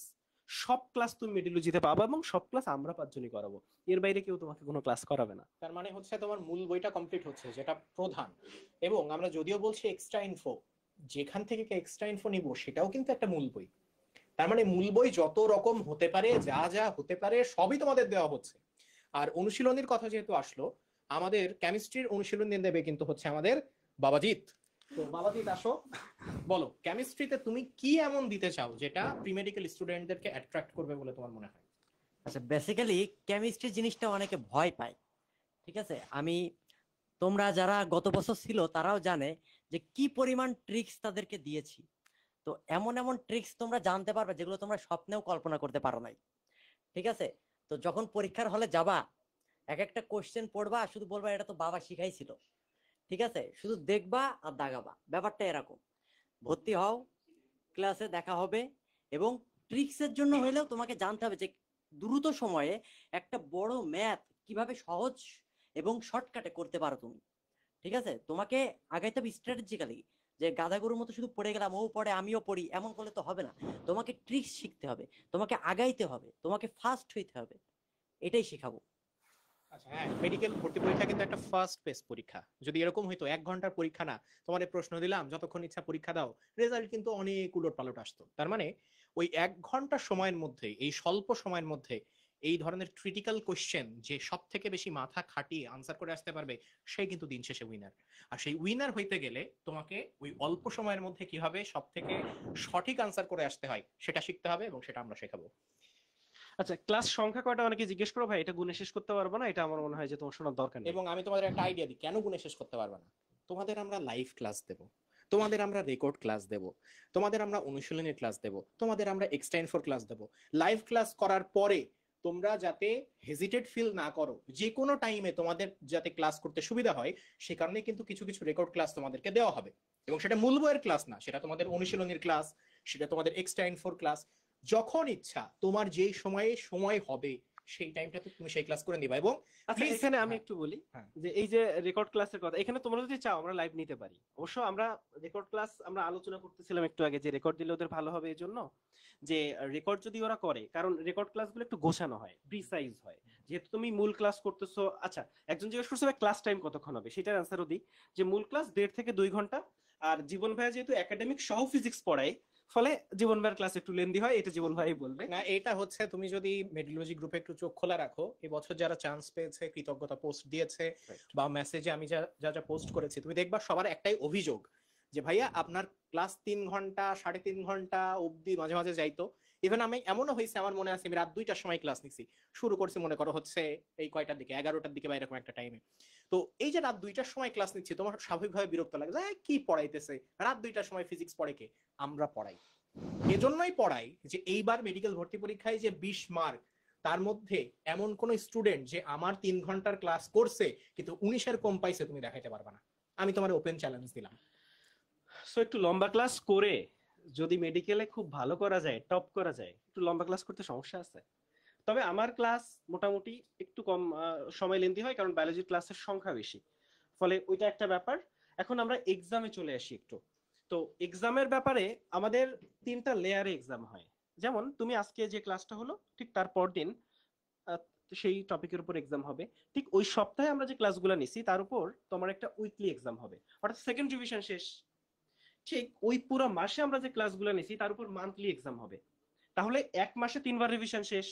সব ক্লাস তুমি মেডিলোজিতে পাবা, এবং সব ক্লাস আমরা 5 জনই করাবো, এর বাইরে কেউ তোমাকে কোনো ক্লাস করাবে না। তার মানে হচ্ছে তোমার মূল বইটা কমপ্লিট হচ্ছে, যেটা প্রধান। এবং আমরা যদিও বলছি এক্সট্রা ইনফো, যেখান থেকে এক্সট্রা ইনফো নিব সেটাও কিন্তু একটা মূল বই। তার মানে মূল বই যত রকম হতে পারে, যা যা হতে পারে সবই তোমাদের দেওয়া হচ্ছে। আর অনুশীলনীর কথা যেহেতু আসলো, আমাদের কেমিস্ট্রির অনুশীলনী দেবে কিন্তু হচ্ছে আমাদের বাবাজিৎ। তো বাবাজিৎ আসো, বলো কেমিস্ট্রিতে তুমি কি এমন দিতে চাও যেটা প্রি মেডিকেল স্টুডেন্টদেরকে অ্যাট্রাক্ট করবে বলে তোমার মনে হয়? আচ্ছা, বেসিক্যালি কেমিস্ট্রি জিনিসটা অনেকে ভয় পায়, ঠিক আছে। তোমরা যারা গত বছর ছিল তারাও জানে যে কি পরিমাণ ট্রিক্স তাদেরকে দিয়েছি। তো এমন এমন ট্রিক্স তোমরা জানতে পারবে যেগুলো তোমরা স্বপ্নেও কল্পনা করতে পারো নাই, ঠিক আছে। তো যখন পরীক্ষার হলে যাবা, এক একটা কোশ্চেন পড়বা, শুধু বলবা এটা তো বাবা শিখাইছিল, ঠিক আছে। শুধু দেখবা আর দাগাবা, ব্যাপারটা এরকম। ভর্তি হও, ক্লাসে দেখা হবে, এবং ট্রিক্সের জন্য হলেও তোমাকে জানতে হবে যে দ্রুত সময়ে একটা বড় ম্যাথ কিভাবে সহজ এবং শর্টকাটে করতে পারো তুমি, ঠিক আছে। তোমাকে আগাইতে হবে স্ট্র্যাটেজিক্যালি, যে গাধা গরুর মতো শুধু পড়ে গেলাম, ও পড়ে আমিও পড়ি, এমন করলে তো হবে না। তোমাকে ট্রিক্স শিখতে হবে, তোমাকে আগাইতে হবে, তোমাকে ফাস্ট হইতে হবে, এটাই শেখাবো। আচ্ছা হ্যাঁ, মেডিকেল ভর্তি পরীক্ষা কিন্তু একটা ফার্স্ট পেস পরীক্ষা। যদি এরকম হইতো 1 ঘন্টার পরীক্ষা না, তোমাদের প্রশ্ন দিলাম যতক্ষণ ইচ্ছা পরীক্ষা দাও, রেজাল্ট কিন্তু অনেক উলট পালট আসতো। তার মানে ওই 1 ঘন্টা সময়ের মধ্যে, এই স্বল্প সময়ের মধ্যে এই ধরনের ক্রিটিক্যাল কোশ্চেন যে সব থেকে বেশি মাথা খাটিয়ে আনসার করে আসতে পারবে, সেই কিন্তু দিন শেষে উইনার। আর সেই উইনার হইতে গেলে তোমাকে ওই অল্প সময়ের মধ্যে কিভাবে সব থেকে সঠিক আনসার করে আসতে হয় সেটা শিখতে হবে, এবং সেটা আমরা শেখাবো। আচ্ছা, ক্লাস সংখ্যা কয়টা অনেকে জিজ্ঞেস করো, ভাই এটা গুণে শেষ করতে পারবো না, এটা আমার মনে হয় যে তোমার শোনার দরকার নেই। এবং আমি তোমাদের একটা আইডিয়া দিই কেন গুণে শেষ করতে পারবে না। তোমাদের আমরা লাইভ ক্লাস দেব, তোমাদের আমরা রেকর্ড ক্লাস দেব, তোমাদের আমরা অনুশীলনের ক্লাস দেব, তোমাদের আমরা এক্সট্রা ইনফোর ক্লাস দেব। লাইভ ক্লাস করার পরে তোমরা যাতে হেজিটেট ফিল না করো, যে কোনো টাইমে তোমাদের যাতে ক্লাস করতে সুবিধা হয়, সে কারণে কিন্তু কিছু কিছু রেকর্ড ক্লাস তোমাদেরকে দেওয়া হবে। এবং সেটা মূল বইয়ের ক্লাস না, সেটা তোমাদের অনুশীলনের ক্লাস, সেটা তোমাদের এক্সট্রা ইনফোর ক্লাস। যখন ইচ্ছা তোমার যেই সময় হবে সেই টাইমটাতে তুমি সেই ক্লাস করে নিবা। এবং আচ্ছা, এখানে আমি একটু বলি যে এই যে রেকর্ড ক্লাসের কথা, এখানে তোমরা যদি চাও আমরা লাইভ নিতে পারি। অবশ্য আমরা রেকর্ড ক্লাস আমরা আলোচনা করতেছিলাম একটু আগে যে রেকর্ড দিলে ওদের ভালো হবে, এই জন্য যে রেকর্ড যদি ওরা করে, কারণ রেকর্ড ক্লাসগুলো একটু গোছানো হয়, প্রিসাইজ হয়, যেহেতু তুমি মূল ক্লাস করতেছো। আচ্ছা, একজন জিজ্ঞেস করছে ক্লাস টাইম কতক্ষণ হবে, সেটার অ্যান্সারও দিই যে মূল ক্লাস 1.5 থেকে 2 ঘন্টা। আর জীবন ভাইয়া যেহেতু একাডেমিক সহ ফিজিক্স পড়ায়, ফলে জীবন ভাইয়ের ক্লাস একটু লেন্দি হয়, এটা জীবন ভাই বলবে না। এটা হচ্ছে তুমি যদি মেডিলজি গ্রুপে একটু চোখ খোলা রাখো, এবছর যারা চান্স পেয়েছে, কৃতজ্ঞতা পোস্ট দিয়েছে বা মেসেজে আমি যা যা পোস্ট করেছি, তুমি দেখবা সবার একটাই অভিযোগ যে ভাইয়া আপনার ক্লাস 3 ঘন্টা 3.5 ঘন্টা অবধি মাঝে মাঝে যাইতো। ইভেন আমি এমনও হয়েছে, আমার মনে আছে আমি রাত 2টার সময় ক্লাস নিছি, শুরু করছি মনে করো হচ্ছে এই কয়টার দিকে, 11টার দিকে বা এরকম একটা টাইমে। তো এই যে রাত 2টার সময় ক্লাস নিচ্ছি, তোমার স্বাভাবিকভাবে বিরক্ত লাগে যে কি পড়াইতেছে, রাত 2টার সময় ফিজিক্স পড়ে কে? আমরা পড়াই। এজন্যই পড়াই যে এইবার মেডিকেল ভর্তি পরীক্ষায় যে 20 মার্ক, তার মধ্যে এমন কোন স্টুডেন্ট যে আমার 3 ঘন্টার ক্লাস করছে কিন্তু 19-এর কম পাইছে তুমি দেখাইতে পারবে না। আমি তোমার ওপেন চ্যালেঞ্জ দিলাম। সো একটু লম্বা ক্লাস করে যদি মেডিকেলে খুব ভালো করা যায়, টপ করা যায়, একটু লম্বা ক্লাস করতে সমস্যা আছে। তবে আমার ক্লাস মোটামুটি একটু কম সময় লেন্দি হয়, কারণ বায়োলজির ক্লাসের সংখ্যা বেশি, ফলে ওইটা একটা ব্যাপার। এখন আমরা এক্সামে চলে আসি একটু। তো এক্সামের ব্যাপারে আমাদের 3টা লেয়ারে এক্সাম হয়। যেমন তুমি আজকে যে ক্লাসটা হলো ঠিক তার পর দিন তো সেই টপিকের উপর এক্সাম হবে। ঠিক ওই সপ্তাহে আমরা যে ক্লাসগুলো নিছি তার উপর তোমার একটা উইকলি এক্সাম হবে, অর্থাৎ সেকেন্ড রিভিশন শেষ। ঠিক ওই পুরো মাসে আমরা যে ক্লাসগুলো নিছি তার উপর মান্থলি এক্সাম হবে। তাহলে এক মাসে 3বার রিভিশন শেষ।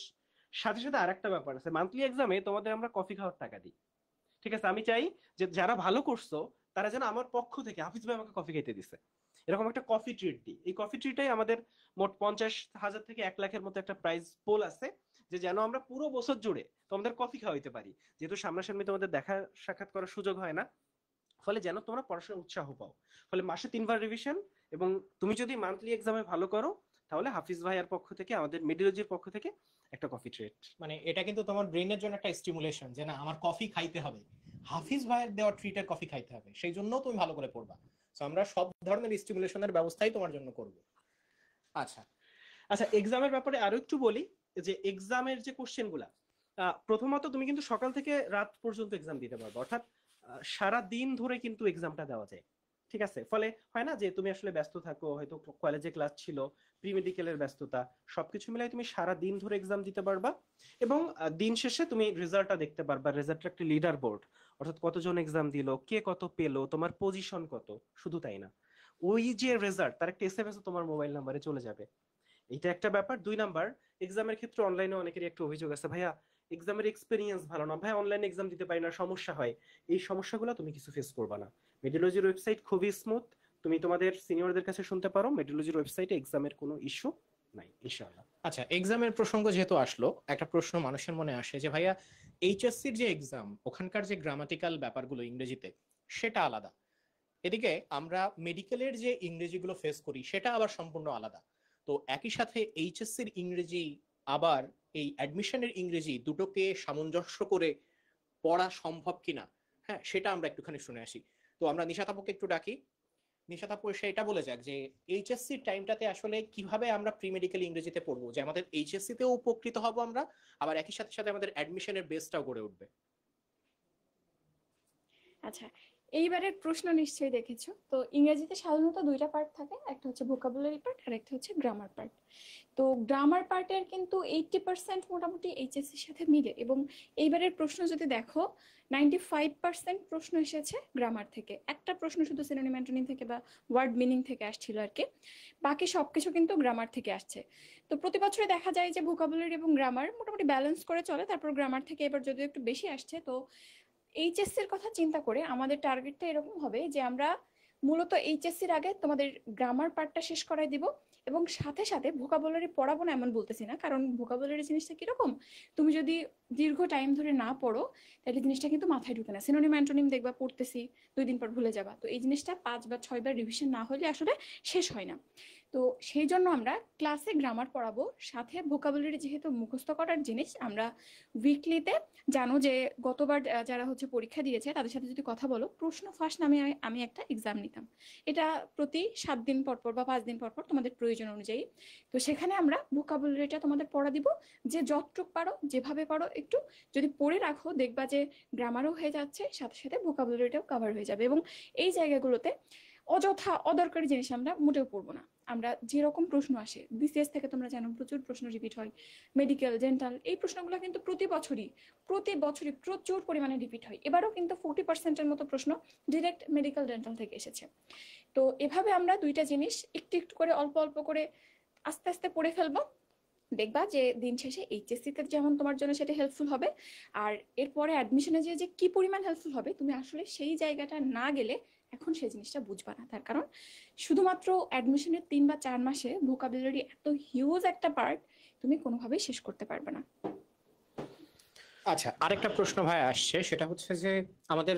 সাথে সাথে আরেকটা ব্যাপার আছে, মান্থলি এক্সামে তোমাদের আমরা কফি খাওয়ার টাকা দিই। ঠিক আছে, আমি চাই যে যারা ভালো করছো তারা যেন আমার পক্ষ থেকে, হাফিজ ভাই আমাকে কফি খেতে দিছে, এরকম একটা কফি ট্রিট দিই। এই কফি ট্রিটাই আমাদের মোট 50,000 থেকে 1 লাখের মতো একটা প্রাইজ পোল আছে, যে যেন আমরা পুরো বছর জুড়ে তোমাদের কফি খাওয়াইতে পারি। যেহেতু সামনাসামনি তোমাদের দেখা সাক্ষাৎ করার সুযোগ হয় না, ফলে যেন তোমরা পড়াশোনার উৎসাহ পাও। ফলে মাসে 3বার রিভিশন, এবং তুমি যদি মান্থলি এক্সামে ভালো করো তাহলে হাফিজ ভাইয়ার পক্ষ থেকে, আমাদের মিডিওলজির পক্ষ থেকে একটা কফি ট্রিট। মানে এটা কিন্তু তোমার ব্রেনের জন্য একটা স্টিমুলেশন যে না আমার কফি খাইতে হবে, হাফিজ ভাইয়ের দেওয়া ট্রিটের কফি খাইতে হবে, সেই জন্য তুমি ভালো করে পড়বা। তো আমরা সব ধরনের স্টিমুলেশনের ব্যবস্থাই তোমার জন্য করব। আচ্ছা আচ্ছা, এক্সামের ব্যাপারে আরো একটু বলি, যে এক্সামের যে কোশ্চেন গুলা, প্রথমত তুমি কিন্তু সকাল থেকে রাত পর্যন্ত এক্সাম দিতে পারবে, অর্থাৎ সারা দিন ধরে কিন্তু এক্সামটা দেওয়া যায়। ঠিক আছে, ফলে হয় না যে তুমি আসলে ব্যস্ত থাকো, হয়তো কলেজে ক্লাস ছিল, প্রি মেডিকেলের ব্যস্ততা, সবকিছু মিলাই তুমি সারা দিন ধরে এক্সাম দিতে পারবা। এবং দিন শেষে তুমি রেজাল্টটা দেখতে পারবা। রেজাল্টের একটা লিডার বোর্ড, অর্থাৎ কতজন এক্সাম দিল, কে কত পেলো, তোমার পজিশন কত। শুধু তাই না, ওই যে রেজাল্ট তার একটা এসএমএস তোমার মোবাইল নাম্বারে চলে যাবে। এটা একটা ব্যাপার। 2 নাম্বার, এক্সামের ক্ষেত্রে অনলাইনে অনেকেরই একটা অভিযোগ আছে, ভাইয়া এক্সামের এক্সপিরিয়েন্স ভালো না, ভাই অনলাইনে এক্সাম দিতে পারি না, সমস্যা হয়। এই সমস্যাগুলো তুমি কিছু ফেস করবা না। মেডিওলজির ওয়েবসাইট খুবই স্মুথ, তুমি তোমাদের সিনিয়রদের কাছে শুনতে পারো, মেডিওলজির ওয়েবসাইটে এক্সামের কোনো ইস্যু নাই ইনশাআল্লাহ। আচ্ছা, এক্সামের প্রসঙ্গ যেহেতু আসলো, একটা প্রশ্ন মানুষের মনে আসে যে ভাইয়া এইচএসসির যে এক্সাম, ওখানকার যে গ্রামাটিক্যাল ব্যাপারগুলো ইংরেজিতে সেটা আলাদা, এদিকে আমরা মেডিকেলের যে ইংরেজিগুলো ফেস করি সেটা আবার সম্পূর্ণ আলাদা। তো একই সাথে এইচএসসির ইংরেজি আবার এই অ্যাডমিশনের ইংরেজি দুটোকে সামঞ্জস্য করে পড়া সম্ভব কিনা, হ্যাঁ সেটা আমরা একটুখানি শুনে আসি। তো আমরা নিশাত আপুকে একটু ডাকি। নিশাত আপু এসে এটা বলে যাক যে এইচএসসি টাইমটাতে আসলে কিভাবে আমরা প্রি মেডিকেল ইংরেজিতে পড়বো, যে আমাদের এইচএসসি তেও উপকৃত হব আমরা, আবার একই সাথে সাথে আমাদের অ্যাডমিশনের বেসটাও গড়ে উঠবে। আচ্ছা, এইবারের প্রশ্ন নিশ্চয়ই দেখেছো। তো ইংরেজিতে সাধারণত 2টা পার্ট থাকে, একটা হচ্ছে ভোকাবুলারি পার্ট আর একটা হচ্ছে গ্রামার পার্ট। তো গ্রামার পার্টের কিন্তু 80% মোটামুটি এইচএসসির সাথে মিলে, এবং এইবারের প্রশ্ন যদি দেখো 95% প্রশ্ন এসেছে গ্রামার থেকে। একটা প্রশ্ন শুধু সিনোনিম অ্যান্টোনিম থেকে বা ওয়ার্ড মিনিং থেকে আসছিল আর কি, বাকি সবকিছু কিন্তু গ্রামার থেকে আসছে। তো প্রতি বছরে দেখা যায় যে ভোকাবুলারি এবং গ্রামার মোটামুটি ব্যালেন্স করে চলে, তারপর গ্রামার থেকে এবার যদিও একটু বেশি আসছে। তো এইচএসসির কথা চিন্তা করে আমাদের টার্গেটটা এরকম হবে যে আমরা মূলত এইচএসসির আগে তোমাদের গ্রামার পার্টটা শেষ করাই দিব, এবং সাথে সাথে ভোকাবুলারি পড়াবো না এমন বলতেছি না, কারণ ভোকাবুলারি জিনিসটা কিরকম, তুমি যদি দীর্ঘ টাইম ধরে না পড়ো তাহলে জিনিসটা কিন্তু মাথায় ঢুকে না। সিনোনিম অ্যান্টোনিম দেখবা পড়তেছি 2 দিন পর ভুলে যাবা, তো এই জিনিসটা 5 বা 6 বার রিভিশন না হলে আসলে শেষ হয় না। তো সেই জন্য আমরা ক্লাসে গ্রামার পড়াবো, সাথে ভোকাবুলারি যেহেতু মুখস্থ করার জিনিস, আমরা উইকলিতে, জানো যে গতবার যারা হচ্ছে পরীক্ষা দিয়েছে তাদের সাথে যদি কথা বলো, প্রশ্ন ফাঁস নামে আমি একটা এক্সাম নিতাম, এটা প্রতি 7 দিন পর পর বা 5 দিন পর পর তোমাদের প্রয়োজন অনুযায়ী। তো সেখানে আমরা ভোকাবুলারিটা তোমাদের পড়া দিব, যে যতটুক পারো যেভাবে পারো একটু যদি পড়ে রাখো, দেখবা যে গ্রামারও হয়ে যাচ্ছে, সাথে সাথে ভোকাবুলারিটাও কভার হয়ে যাবে। এবং এই জায়গাগুলোতে অযথা অদরকারি জিনিস আমরা মোটেও পড়বো না। আমরা যেরকম প্রশ্ন আসে বিসিএস থেকে, তোমরা জানো প্রচুর প্রশ্ন রিপিট হয়, মেডিকেল, ডেন্টাল, এই প্রশ্নগুলো কিন্তু প্রতি বছরই প্রচুর পরিমাণে রিপিট হয়। এবারও কিন্তু 40%-এর মতো প্রশ্ন ডিরেক্ট মেডিকেল ডেন্টাল থেকে এসেছে। তো এভাবে আমরা 2টা জিনিস একটু একটু করে অল্প অল্প করে আস্তে আস্তে পড়ে ফেলবো, দেখবা যে দিন শেষে এইচএসসি তে যেমন তোমার জন্য সেটা হেল্পফুল হবে, আর এরপরে অ্যাডমিশনে যে কি পরিমাণ হেল্পফুল হবে, তুমি আসলে সেই জায়গাটা না গেলে এখন সেই জিনিসটা বুঝবা না। তার কারণ শুধুমাত্র অ্যাডমিশনের 3 বা 4 মাসে ভোকাবুলারি এত হিউজ একটা পার্ট তুমি কোনোভাবেই শেষ করতে পারবে না। আচ্ছা, আরেকটা প্রশ্ন ভাই আসছে, সেটা হচ্ছে যে আমাদের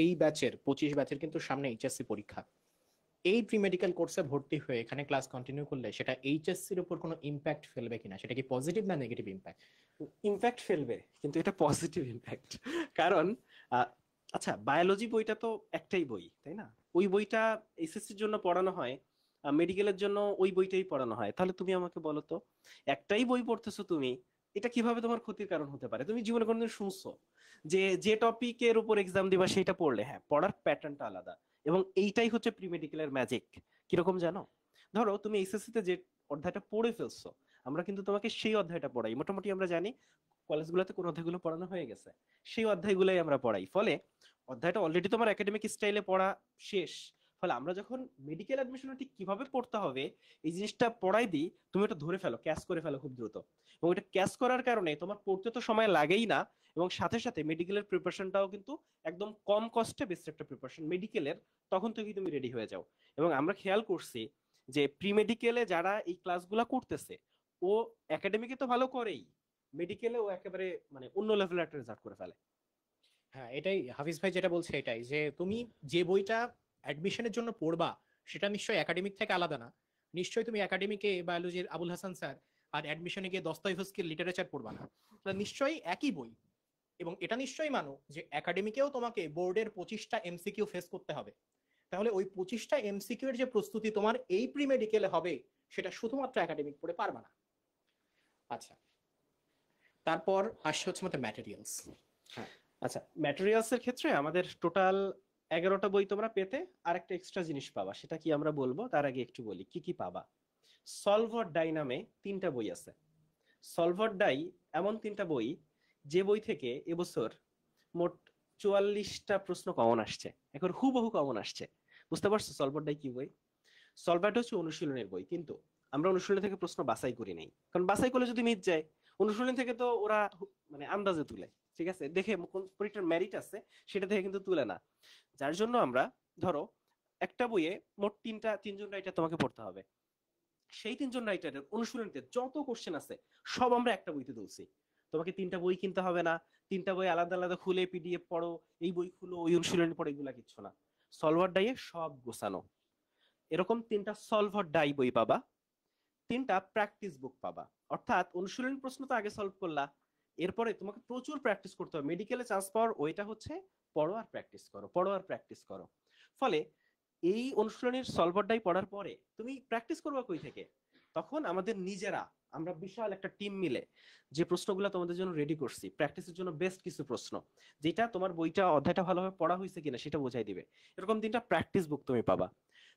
এই ব্যাচের 25 ব্যাচের কিন্তু সামনে এইচএসসি পরীক্ষা। এই প্রি মেডিকেল কোর্সে ভর্তি হয়ে এখানে ক্লাস কন্টিনিউ করলে সেটা এইচএসসির উপর কোনো ইম্প্যাক্ট ফেলবে কিনা, সেটা কি পজিটিভ না নেগেটিভ ইম্প্যাক্ট? ইম্প্যাক্ট ফেলবে, কিন্তু এটা পজিটিভ ইম্প্যাক্ট। কারণ আচ্ছা, বায়োলজি বইটা তো একটাই বই, তাই না? ওই বইটা এসএসসির জন্য পড়ানো হয়, মেডিকেলের জন্য ওই বইটাই পড়ানো হয়। তাহলে তুমি আমাকে বলো তো, একটাই বই পড়তেছো তুমি, এটা কিভাবে তোমার ক্ষতির কারণ হতে পারে? তুমি জীবনে কোনোদিন শুনছো যে যে টপিকের উপর এক্সাম দিবা সেটা পড়লে? হ্যাঁ, পড়ার প্যাটার্নটা আলাদা, এবং এইটাই হচ্ছে প্রি মেডিকেলের ম্যাজিক। কিরকম জানো? ধরো তুমি এসএসসি তে যে অধ্যায়টা পড়ে ফেলছো, আমরা কিন্তু তোমাকে সেই অধ্যায়টা পড়াই। মোটামুটি আমরা জানি কলেজগুলোতে কোন অধ্যায়গুলো পড়ানো হয়ে গেছে সেই অধ্যায়গুলোই আমরা পড়াই। ফলে অধ্যায়টা অলরেডি তোমার একাডেমিক স্টাইলে পড়া শেষ। ফলে আমরা যখন মেডিকেল অ্যাডমিশনে ঠিক কিভাবে পড়তে হবে এই জিনিসটা পড়াই দিই, তুমি এটা ধরে ফেলো, ক্যাচ করে ফেলো খুব দ্রুত। এবং এটা ক্যাচ করার কারণে তোমার পড়তে তো সময় লাগেই না, এবং সাথে সাথে মেডিকেলের প্রিপারেশনটাও কিন্তু একদম কম কস্টে বেস্ট একটা প্রিপারেশন মেডিকেলের, তখন থেকেই তুমি রেডি হয়ে যাও। এবং আমরা খেয়াল করছি যে প্রি মেডিকেলে যারা এই ক্লাসগুলো করতেছে ও একাডেমিকে তো ভালো করেই, মেডিকেলে ও একেবারে মানে অন্য লেভেলের একটা রেজাল্ট করে ফেলে। হ্যাঁ, এটাই হাফিজ ভাই যেটা বলছে, এটাই যে তুমি যে বইটা অ্যাডমিশনের জন্য পড়বা সেটা নিশ্চয়ই একাডেমিক থেকে আলাদা না। নিশ্চয়ই তুমি একাডেমিকে বায়োলজির আবুল হাসান স্যার আর অ্যাডমিশনে গিয়ে দস্তয়েভস্কির লিটারেচার পড়বা না, এটা নিশ্চয়ই একই বই। এবং এটা নিশ্চয়ই মানো যে একাডেমিকেও তোমাকে বোর্ডের 25টা এমসিকিউ ফেস করতে হবে। তাহলে ওই 25টা এমসিকিউ এর যে প্রস্তুতি তোমার এই প্রি মেডিকেলে হবে সেটা শুধুমাত্র একাডেমিক পড়ে পারবা না। আচ্ছা, তারপর আসছে হচ্ছে আমাদের ম্যাটেরিয়ালস। আচ্ছা, ম্যাটেরিয়ালস এর ক্ষেত্রে আমাদের টোটাল 11টা বই তোমরা পেতে আর একটা এক্সট্রা জিনিস পাবা, সেটা কি আমরা বলবো তার আগে একটু বলি কি কি পাবা। সলভার ডাই নামে 3টা বই আছে। সলভার ডাই এমন 3টা বই যে বই থেকে এবছর মোট 44টা প্রশ্ন কমন আসছে, এখন হুবহু কমন আসছে। বুঝতে পারছো সলভার ডাই কি বই? সলভারটা হচ্ছে অনুশীলনের বই, কিন্তু আমরা অনুশীলন থেকে প্রশ্ন বাছাই করি নাই, কারণ বাছাই করলে যদি মিস যায়, অনুশীলন থেকে তো ওরা মানে আন্দাজে তুলে, ঠিক আছে, দেখে কোন পরীক্ষার মেরিট আছে সেটা থেকে কিন্তু তুলে না। যার জন্য আমরা ধরো একটা বইয়ে মোট 3জন রাইটার তোমাকে পড়তে হবে, সেই 3জন রাইটারের অনুশীলনীতে যত কোশ্চেন আছে সব আমরা একটা বইতে তুলছি। তোমাকে 3টা বই কিনতে হবে না, 3টা বই আলাদা আলাদা খুলে পিডিএফ পড়ো, এই বই খুলো ওই অনুশীলনী পড়ো, এগুলা কিচ্ছু না। সলভার ডাইয়ে সব গোছানো। এরকম 3টা সলভার ডাই বই পাবা, 3টা প্র্যাকটিস বুক পাবা। অর্থাৎ অনুশীলনী প্রশ্ন তো আগে সলভ করলা, এরপরে তোমাকে প্রচুর প্র্যাকটিস করতে হবে। মেডিকেলে চান্স পাওয়ার ওইটা হচ্ছে পড়ো আর প্র্যাকটিস করো, পড়ো আর প্র্যাকটিস করো। ফলে এই অনুশীলনীর সলভার ডাই পড়ার পরে তুমি প্র্যাকটিস করবা কই থেকে? তখন আমাদের নিজেরা আমরা বিশাল একটা টিম মিলে যে প্রশ্নগুলো তোমাদের জন্য রেডি করছি, প্র্যাকটিসের জন্য বেস্ট কিছু প্রশ্ন, যেটা তোমার বইটা অধ্যায়টা ভালোভাবে পড়া হয়েছে কিনা সেটা বোঝাই দিবে, এরকম 3টা প্র্যাকটিস বুক তুমি পাবা।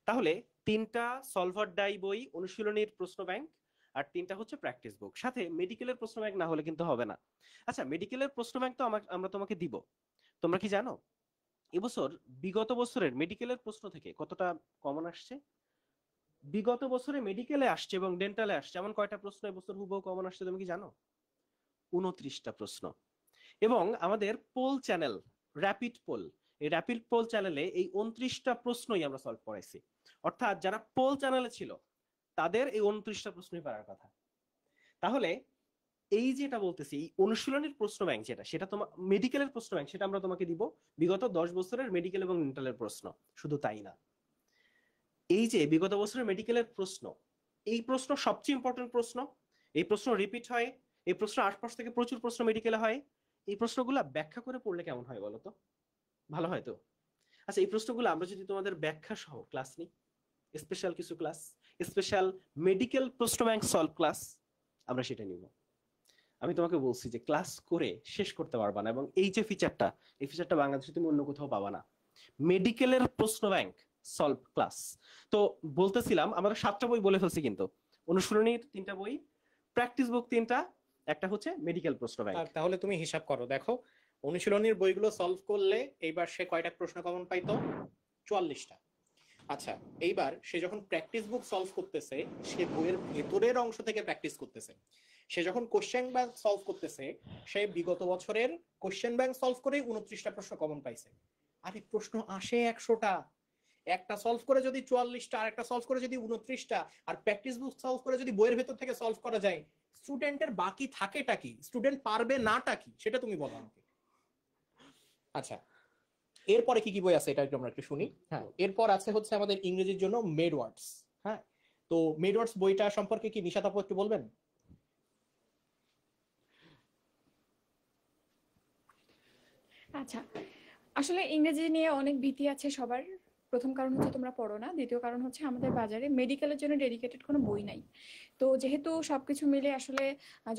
তাহলে 3টা সলভার ডাই বই, অনুশীলনীর প্রশ্ন ব্যাংক, আর 3টা হচ্ছে প্র্যাকটিস বুক। সাথে মেডিকেলের প্রশ্ন ব্যাংক না হলে কিন্তু হবে না। আচ্ছা, মেডিকেলের প্রশ্ন ব্যাংক তো আমরা তোমাকে দিব। তোমরা কি জানো এবছর বিগত বছরের মেডিকেলের প্রশ্ন থেকে কতটা কমন আসছে? বিগত বছরে মেডিকেলে আসছে এবং ডেন্টালে আসছে এমন কয়টা প্রশ্ন এবছর হুবহু কমন আসছে তুমি কি জানো? 29টা প্রশ্ন। এবং আমাদের পোল চ্যানেল, র্যাপিড পোল, এই র্যাপিড পোল চ্যানেলে এই 29টা প্রশ্নই আমরা সলভ করাইছি। অর্থাৎ যারা পোল চ্যানেলে ছিল তাদের এই 29টা প্রশ্নই পারার কথা। তাহলে এই যেটা বলতেছি, এই অনুশীলনের প্রশ্ন ব্যাংক যেটা, সেটা তোমার মেডিকেলের প্রশ্ন ব্যাংক, সেটা আমরা তোমাকে দিব বিগত 10 বছরের মেডিকেল এবং ডেন্টালের প্রশ্ন। শুধু তাই না, এই যে বিগত বছরের মেডিকেলের প্রশ্ন, এই প্রশ্ন সবচেয়ে ইম্পর্টেন্ট প্রশ্ন, এই প্রশ্ন রিপিট হয়, এই প্রশ্ন আশপাশ থেকে প্রচুর প্রশ্ন মেডিকেলে হয়। এই প্রশ্নগুলো ব্যাখ্যা করে পড়লে কেমন হয় বলো তো? ভালো হয় তো? আচ্ছা, এই প্রশ্নগুলো আমরা যদি তোমাদের ব্যাখ্যা সহ ক্লাস নিই, স্পেশাল কিছু ক্লাস, স্পেশাল মেডিকেল প্রশ্ন ব্যাংক সলভ ক্লাস, আমরা সেটা নিব। আমি তোমাকে বলছি যে ক্লাস করে শেষ করতে পারবা না, এবং এই যে ফিচারটা, এই ফিচারটা বাংলাদেশে তুমি অন্য কোথাও পাবা না, মেডিকেলের প্রশ্ন ব্যাংক সলভ ক্লাস। তো বলতেছিলাম আমাদের 7টা বই বলে ফেলছি, কিন্তু অনুশীলনীর 3টা বই, প্র্যাকটিস বুক 3টা, একটা হচ্ছে মেডিকেল প্রশ্ন ব্যাংক। তাহলে তুমি হিসাব করো, দেখো অনুশীলনীর বইগুলো সলভ করলে এইবার সে কয়টা প্রশ্ন কমন পাইতো? 44টা। আচ্ছা, এইবার সে যখন প্র্যাকটিস বুক সলভ করতেছে, সে বইয়ের ভেতরের অংশ থেকে প্র্যাকটিস করতেছে। সে যখন কোশ্চেন ব্যাংক সলভ করতেছে, সে বিগত বছরের কোশ্চেন ব্যাংক সলভ করে 29টা প্রশ্ন কমন পাইছে। আরে প্রশ্ন আসে 100টা, একটা সলভ করে যদি 44টা, আর একটা সলভ করে যদি 29টা, আর প্র্যাকটিস বুক সলভ করে যদি বইয়ের ভেতর থেকে সলভ করা যায়, স্টুডেন্টের বাকি থাকেটা কি? স্টুডেন্ট পারবে নাটা কি সেটা তুমি বলো আমাকে। আচ্ছা, এরপরে কি কি বই আছে এটা একটু আমরা একটু শুনি। হ্যাঁ, এরপর আছে হচ্ছে আমাদের ইংরেজির জন্য মেড ওয়ার্ডস। হ্যাঁ, তো মেড ওয়ার্ডস বইটা সম্পর্কে কি নিশাত আপু একটু বলবেন? আচ্ছা, আসলে ইংরেজি নিয়ে অনেক ভীতি আছে সবার। প্রথম কারণ হচ্ছে তোমরা পড়ো না, দ্বিতীয় কারণ হচ্ছে আমাদের বাজারে মেডিকেলের জন্য ডেডিকেটেড কোনো বই নাই। তো যেহেতু সবকিছু মিলে আসলে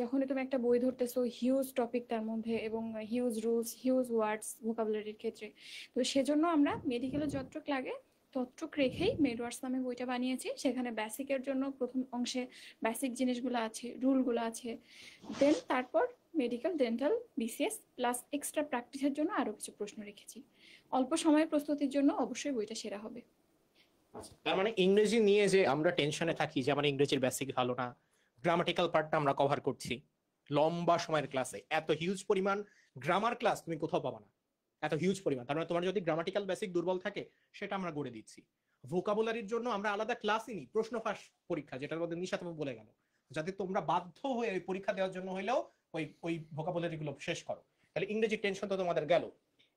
যখনই তুমি একটা বই ধরতেছো, হিউজ টপিক তার মধ্যে, এবং হিউজ রুলস, হিউজ ওয়ার্ডস, ভোকাবুলারির ক্ষেত্রে, তো সেজন্য আমরা মেডিকেলের যতটুক লাগে ততটুক রেখেই মেড ওয়ার্ডস নামে বইটা বানিয়েছি। সেখানে বেসিকের জন্য প্রথম অংশে বেসিক জিনিসগুলো আছে, রুলগুলো আছে, দেন তারপর medical, dental, BCS plus extra প্র্যাকটিসের জন্য আরো কিছু প্রশ্ন রেখেছি। অল্প সময়ের প্রস্তুতির জন্য অবশ্যই বইটা সেরা হবে। তার মানে ইংরেজি নিয়ে যে আমরা টেনশনে থাকি যে আমার ইংরেজির বেসিক ভালো না, গ্রামাটিক্যাল পার্টটা আমরা কভার করছি লম্বা সময়ের ক্লাসে, এত হিউজ পরিমাণ গ্রামার ক্লাস তুমি কোথাও পাবা না, এত হিউজ পরিমাণ। তার মানে তোমার যদি গ্রামাটিক্যাল বেসিক দুর্বল থাকে সেটা আমরা গড়ে দিচ্ছি। ভোকাবুলারির জন্য আমরা আলাদা ক্লাসই নিই, প্রশ্ন ফাঁস পরীক্ষা, যেটার মধ্যে নিশাত বলে গেল, যাতে তোমরা বাধ্য হয়ে ওই পরীক্ষা দেওয়ার জন্য হইলেও ওই ভোকাবুলারি গুলো শেষ করো। তাহলে ইংরেজি টেনশন তো তোমাদের গেল।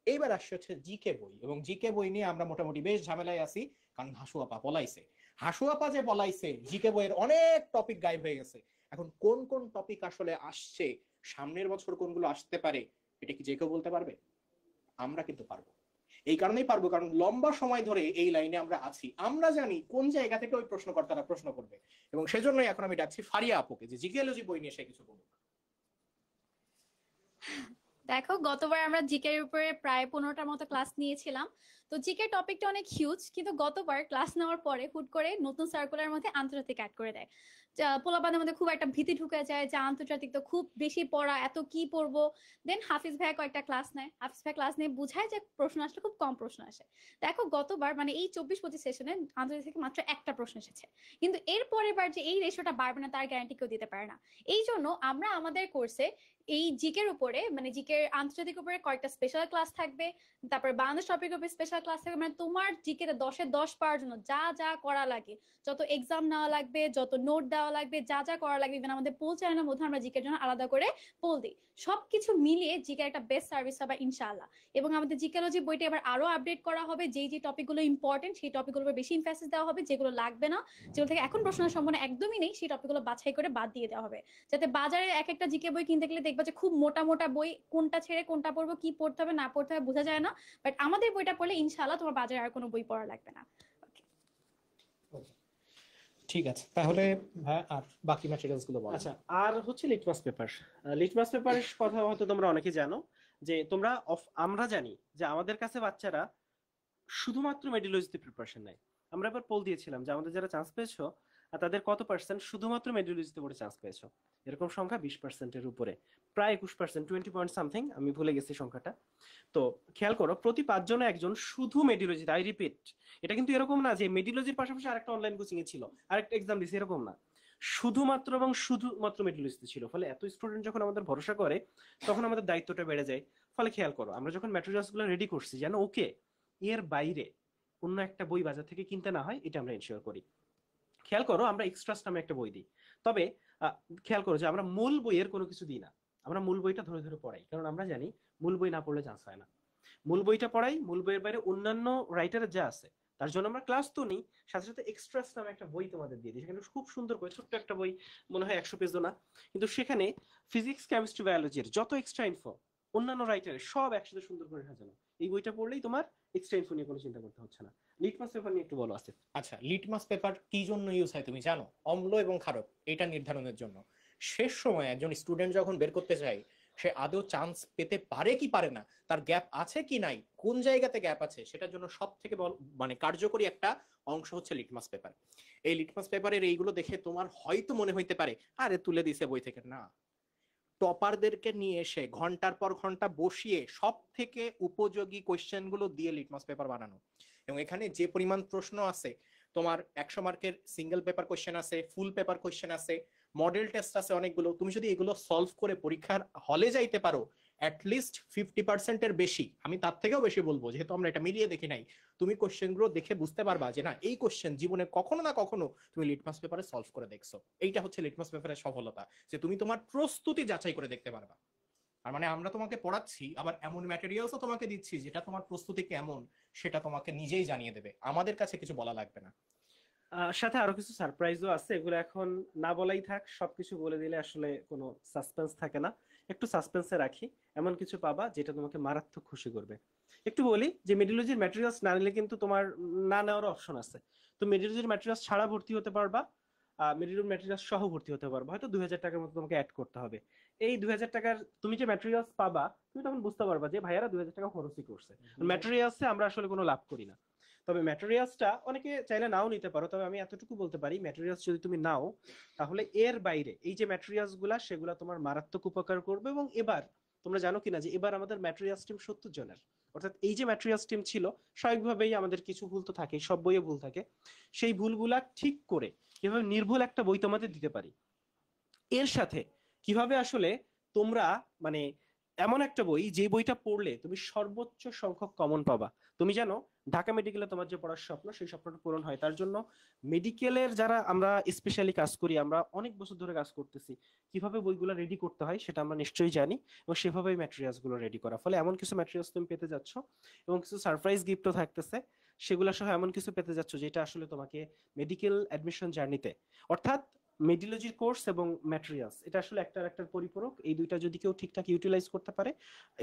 এইবার আসছে হচ্ছে জিকে বই, এবং জিকে বই নিয়ে আমরা মোটামুটি বেশ ঝামেলায় আছি, কারণ হাসু আপা পলাইছে। হাসু আপা যে পলাইছে, জিকে বইয়ের অনেক টপিক গায়েব হয়ে গেছে। এখন কোন কোন টপিক আসলে আসছে, সামনের বছর কোনগুলো আসতে পারে, এটা কি যে কেউ বলতে পারবে? আমরা কিন্তু পারবো। এই কারণেই পারবো কারণ লম্বা সময় ধরে এই লাইনে আমরা আছি, আমরা জানি কোন জায়গা থেকে ওই প্রশ্নকর্তারা প্রশ্ন করবে, এবং সেজন্যই এখন আমি ডাকছি ফারিয়া আপুকে যে জিকেলজি বই নিয়ে সে কিছু বলুক। দেখো, গতবার আমরা জিকে এর উপরে প্রায় 15টার মতো ক্লাস নিয়েছিলাম। তো জিকে টপিকটা অনেক হিউজ, কিন্তু গতবার ক্লাস নেওয়ার পরে হুট করে নতুন সার্কুলার মধ্যে আন্তর্জাতিক অ্যাড করে দেয়। পোলাপানের মধ্যে খুব একটা ভীতি ঢুকে যায় যে আন্তর্জাতিক তো খুব বেশি পড়া, এত কি পড়বো। দেন হাফিজ ভাই কয়েকটা ক্লাস নেয়, হাফিজ ভাই ক্লাস নিয়ে বুঝায় যে প্রশ্ন আসলে খুব কম প্রশ্ন আসে। দেখো গতবার মানে এই 24-25 সেশনে আন্তর্জাতিক থেকে মাত্র একটা প্রশ্ন এসেছে, কিন্তু এর পরের বার যে এই রেশিওটা বাড়বে না তার গ্যারান্টি কেউ দিতে পারে না। এই জন্য আমরা আমাদের কোর্সে এই জিকের উপরে মানে জিকের আন্তর্জাতিক উপরে কয়েকটা স্পেশাল ক্লাস থাকবে, তারপরে বাংলাদেশ টপিক উপরে স্পেশাল ক্লাস থাকবে। মানে তোমার জিকের 10-এ 10 পাওয়ার জন্য যা যা করা লাগে, যত এক্সাম নেওয়া লাগবে, যত নোট দেওয়া লাগবে, যা যা করা লাগবে, ইভেন আমাদের পোল চ্যানেলের মধ্যে আমরা জিকের জন্য আলাদা করে পোল দিই। সবকিছু মিলিয়ে জিকের একটা বেস্ট সার্ভিস হবে ইনশাআল্লাহ। এবং আমাদের জিকেলজি বইটা এবার আরো আপডেট করা হবে, যেই যে টপিকগুলো ইম্পর্টেন্ট সেই টপিকগুলোর বেশি ইমফাসিস দেওয়া হবে, যেগুলো লাগবে না, যেগুলো থেকে এখন প্রশ্নের সম্ভাবনা একদমই নেই, সেই টপিকগুলো বাছাই করে বাদ দিয়ে দেওয়া হবে। যাতে বাজারে এক একটা জিকে বই কিনতে গেলে দেখবা যে খুব মোটা মোটা বই, কোনটা ছেড়ে কোনটা পড়বো, কি পড়তে হবে না পড়তে হবে বোঝা যায় না। বাট আমাদের বইটা পড়লে ইনশাআল্লাহ তোমার বাজারে আর কোনো বই পড়া লাগবে না। ঠিক আছে, তাহলে আর বাকি ম্যাটেরিয়ালস গুলো বলো। আচ্ছা, আর হচ্ছে লিটমাস পেপার। লিটমাস পেপারের কথা হয়তো তোমরা অনেকে জানো, যে তোমরা আমরা জানি যে আমাদের কাছে বাচ্চারা শুধুমাত্র মেডিওলজিতে প্রিপারেশন নেয়। আমরা এবার পোল দিয়েছিলাম যে আমাদের যারা চান্স পেয়েছো তাদের কত পার্সেন্ট শুধুমাত্র মেডিওলজিতে পড়ে চান্স পেয়েছো। এরকম সংখ্যা 20%-এর উপরে, প্রায় 21%, 20 পয়েন্ট সামথিং, আমি ভুলে গেছি সংখ্যাটা। তো খেয়াল করো, প্রতি 5 জনে একজন শুধু মেডিওলজিতে, আই রিপিট, এটা কিন্তু এরকম না যে মেডিওলজির পাশাপাশি আরেকটা অনলাইন কোচিং এ ছিল, আরেকটা এক্সাম দিয়েছে, এরকম না, শুধুমাত্র এবং শুধুমাত্র মেডিওলজিতে ছিল। ফলে এত স্টুডেন্ট যখন আমাদের ভরসা করে তখন আমাদের দায়িত্বটা বেড়ে যায়। ফলে খেয়াল করো, আমরা যখন ম্যাটেরিয়ালস গুলো রেডি করছি যেন ওকে এর বাইরে অন্য একটা বই বাজার থেকে কিনতে না হয়, এটা আমরা এনশিওর করি। খেয়াল করো, আমরা এক্সট্রাস নামে একটা বই দিই, তবে খেয়াল করো যে আমরা মূল বইয়ের কোনো কিছু দিই না, আমরা মূল বইটা ধরে ধরে পড়াই, কারণ আমরা জানি মূল বই না পড়লে চান্স হয় না। মূল বইটা পড়াই, মূল বইয়ের বাইরে অন্যান্য রাইটারের যা আছে তার জন্য আমরা ক্লাস তো নিই, সাথে সাথে এক্সট্রাস নামে একটা বই তোমাদের দিয়ে দিই, সেখানে খুব সুন্দর করে ছোট্ট একটা বই, মনে হয় 100 পেজও না, কিন্তু সেখানে ফিজিক্স, কেমিস্ট্রি, বায়োলজির যত এক্সট্রা ইনফো অন্যান্য রাইটারের সব একসাথে সুন্দর করে সাজানো। এই বইটা পড়লেই তোমার এক্সট্রা ইনফো নিয়ে কোনো চিন্তা করতে হচ্ছে না। লিটমাস পেপার নিয়ে একটু বলো আসিফ। আচ্ছা, লিটমাস পেপার কি জন্য ইউজ হয় তুমি জানো? অম্ল এবং ক্ষারক এটা নির্ধারণের জন্য। শেষ সময় একজন স্টুডেন্ট যখন বের করতে চায় সে আদৌ চান্স পেতে পারে কি পারে না, তার গ্যাপ আছে কি নাই, কোন জায়গাতে গ্যাপ আছে, সেটার জন্য সব থেকে মানে কার্যকরী একটা অংশ হচ্ছে লিটমাস পেপার। এই লিটমাস পেপারের এইগুলো দেখে তোমার হয়তো মনে হইতে পারে আরে তুলে দিছে বই থেকে, না, টপারদেরকে নিয়ে এসে ঘন্টার পর ঘন্টা বসিয়ে সব থেকে উপযোগী কোয়েশ্চেন গুলো দিয়ে লিটমাস পেপার বানানো। এবং এখানে যে পরিমাণ প্রশ্ন আছে, তোমার 100 মার্কের সিঙ্গেল পেপার কোয়েশ্চেন আছে, ফুল পেপার কোয়েশ্চেন আছে, মডেল টেস্ট আছে অনেকগুলো। তুমি যদি এগুলো সলভ করে পরীক্ষার হলে যাইতে পারো, অ্যাটলিস্ট 50%-এর বেশি, আমি তার থেকেও বেশি বলবো যেহেতু আমরা এটা মিলিয়ে দেখি নাই, তুমি কোয়েশ্চেন গুলো দেখে বুঝতে পারবা যে না, এই কোয়েশ্চেন জীবনে কখনো না কখনো তুমি লিটমাস পেপারে সলভ করে দেখছো। এইটা হচ্ছে লিটমাস পেপারের সফলতা, যে তুমি তোমার প্রস্তুতি যাচাই করে দেখতে পারবা। আর মানে আমরা তোমাকে পড়াচ্ছি, আবার এমন ম্যাটেরিয়ালসও তোমাকে দিচ্ছি যেটা তোমার প্রস্তুতি কেমন সেটা তোমাকে নিজেই জানিয়ে দেবে, আমাদের কাছে কিছু বলা লাগবে না। সাথে আরো কিছু সারপ্রাইজও আছে, এগুলো এখন না বলাই থাক, সবকিছু বলে দিলে আসলে কোনো সাসপেন্স থাকে না, একটু সাসপেন্সে রাখি। এমন কিছু পাবা যেটা তোমাকে মারাত্মক খুশি করবে। একটু বলি যে মেডিওলজির ম্যাটেরিয়ালস না নিলে কিন্তু তোমার না নেওয়ার অপশন আছে। তো মেডিওলজির ম্যাটেরিয়ালস ছাড়া ভর্তি হতে পারবা, মেডিওলজি ম্যাটেরিয়ালস সহ ভর্তি হতে পারবা, হয়তো 2000 টাকার মতো তোমাকে অ্যাড করতে হবে। এই 2000 টাকার তুমি যে ম্যাটেরিয়ালস পাবা, তুমি তখন বুঝতে পারবা যে ভাইয়ারা 2000 টাকা খরচই করছে, ম্যাটেরিয়ালসে আমরা আসলে কোনো লাভ করি না। তবে ম্যাটেরিয়ালসটা অনেকে চাইলে নাও নিতে পারো, তবে আমি এতটুকু বলতে পারি ম্যাটেরিয়ালস যদি তুমি নাও তাহলে এর বাইরে এই যে ম্যাটেরিয়ালস গুলা সেগুলা তোমার মারাত্মক উপকার করবে। এবং এবার তোমরা জানো কিনা যে এবার আমাদের ম্যাটেরিয়ালস টিম 70 জনের, অর্থাৎ এই যে ম্যাটেরিয়ালস টিম ছিল স্বাভাবিকভাবেই আমাদের কিছু ভুল তো থাকে, সব বইয়ে ভুল থাকে, সেই ভুলগুলা ঠিক করে কিভাবে নির্ভুল একটা বই তোমাদের দিতে পারি, এর সাথে কিভাবে আসলে তোমরা মানে এমন একটা বই যে বইটা পড়লে তুমি সর্বোচ্চ সংখ্যক কমন পাবা। তুমি জানো ঢাকা মেডিকেলে তোমার যে পড়ার স্বপ্ন সেই স্বপ্নটা পূরণ হয়, তার জন্য মেডিকেলের যারা আমরা স্পেশালি কাজ করি, আমরা অনেক বছর ধরে কাজ করতেছি, কিভাবে বইগুলো রেডি করতে হয় সেটা আমরা নিশ্চয়ই জানি, এবং সেভাবেই ম্যাটেরিয়ালস গুলো রেডি করা। ফলে এমন কিছু ম্যাটেরিয়ালস তুমি পেতে যাচ্ছ এবং কিছু সারপ্রাইজ গিফটও থাকতেছে, সেগুলো সহ এমন কিছু পেতে যাচ্ছ যেটা আসলে তোমাকে মেডিকেল অ্যাডমিশন জার্নিতে, অর্থাৎ মেডিলজির কোর্স এবং ম্যাটেরিয়ালস, এটা আসলে একটার একটার পরিপূরক, এই দুইটা যদি কেউ ঠিকঠাক ইউটিলাইজ করতে পারে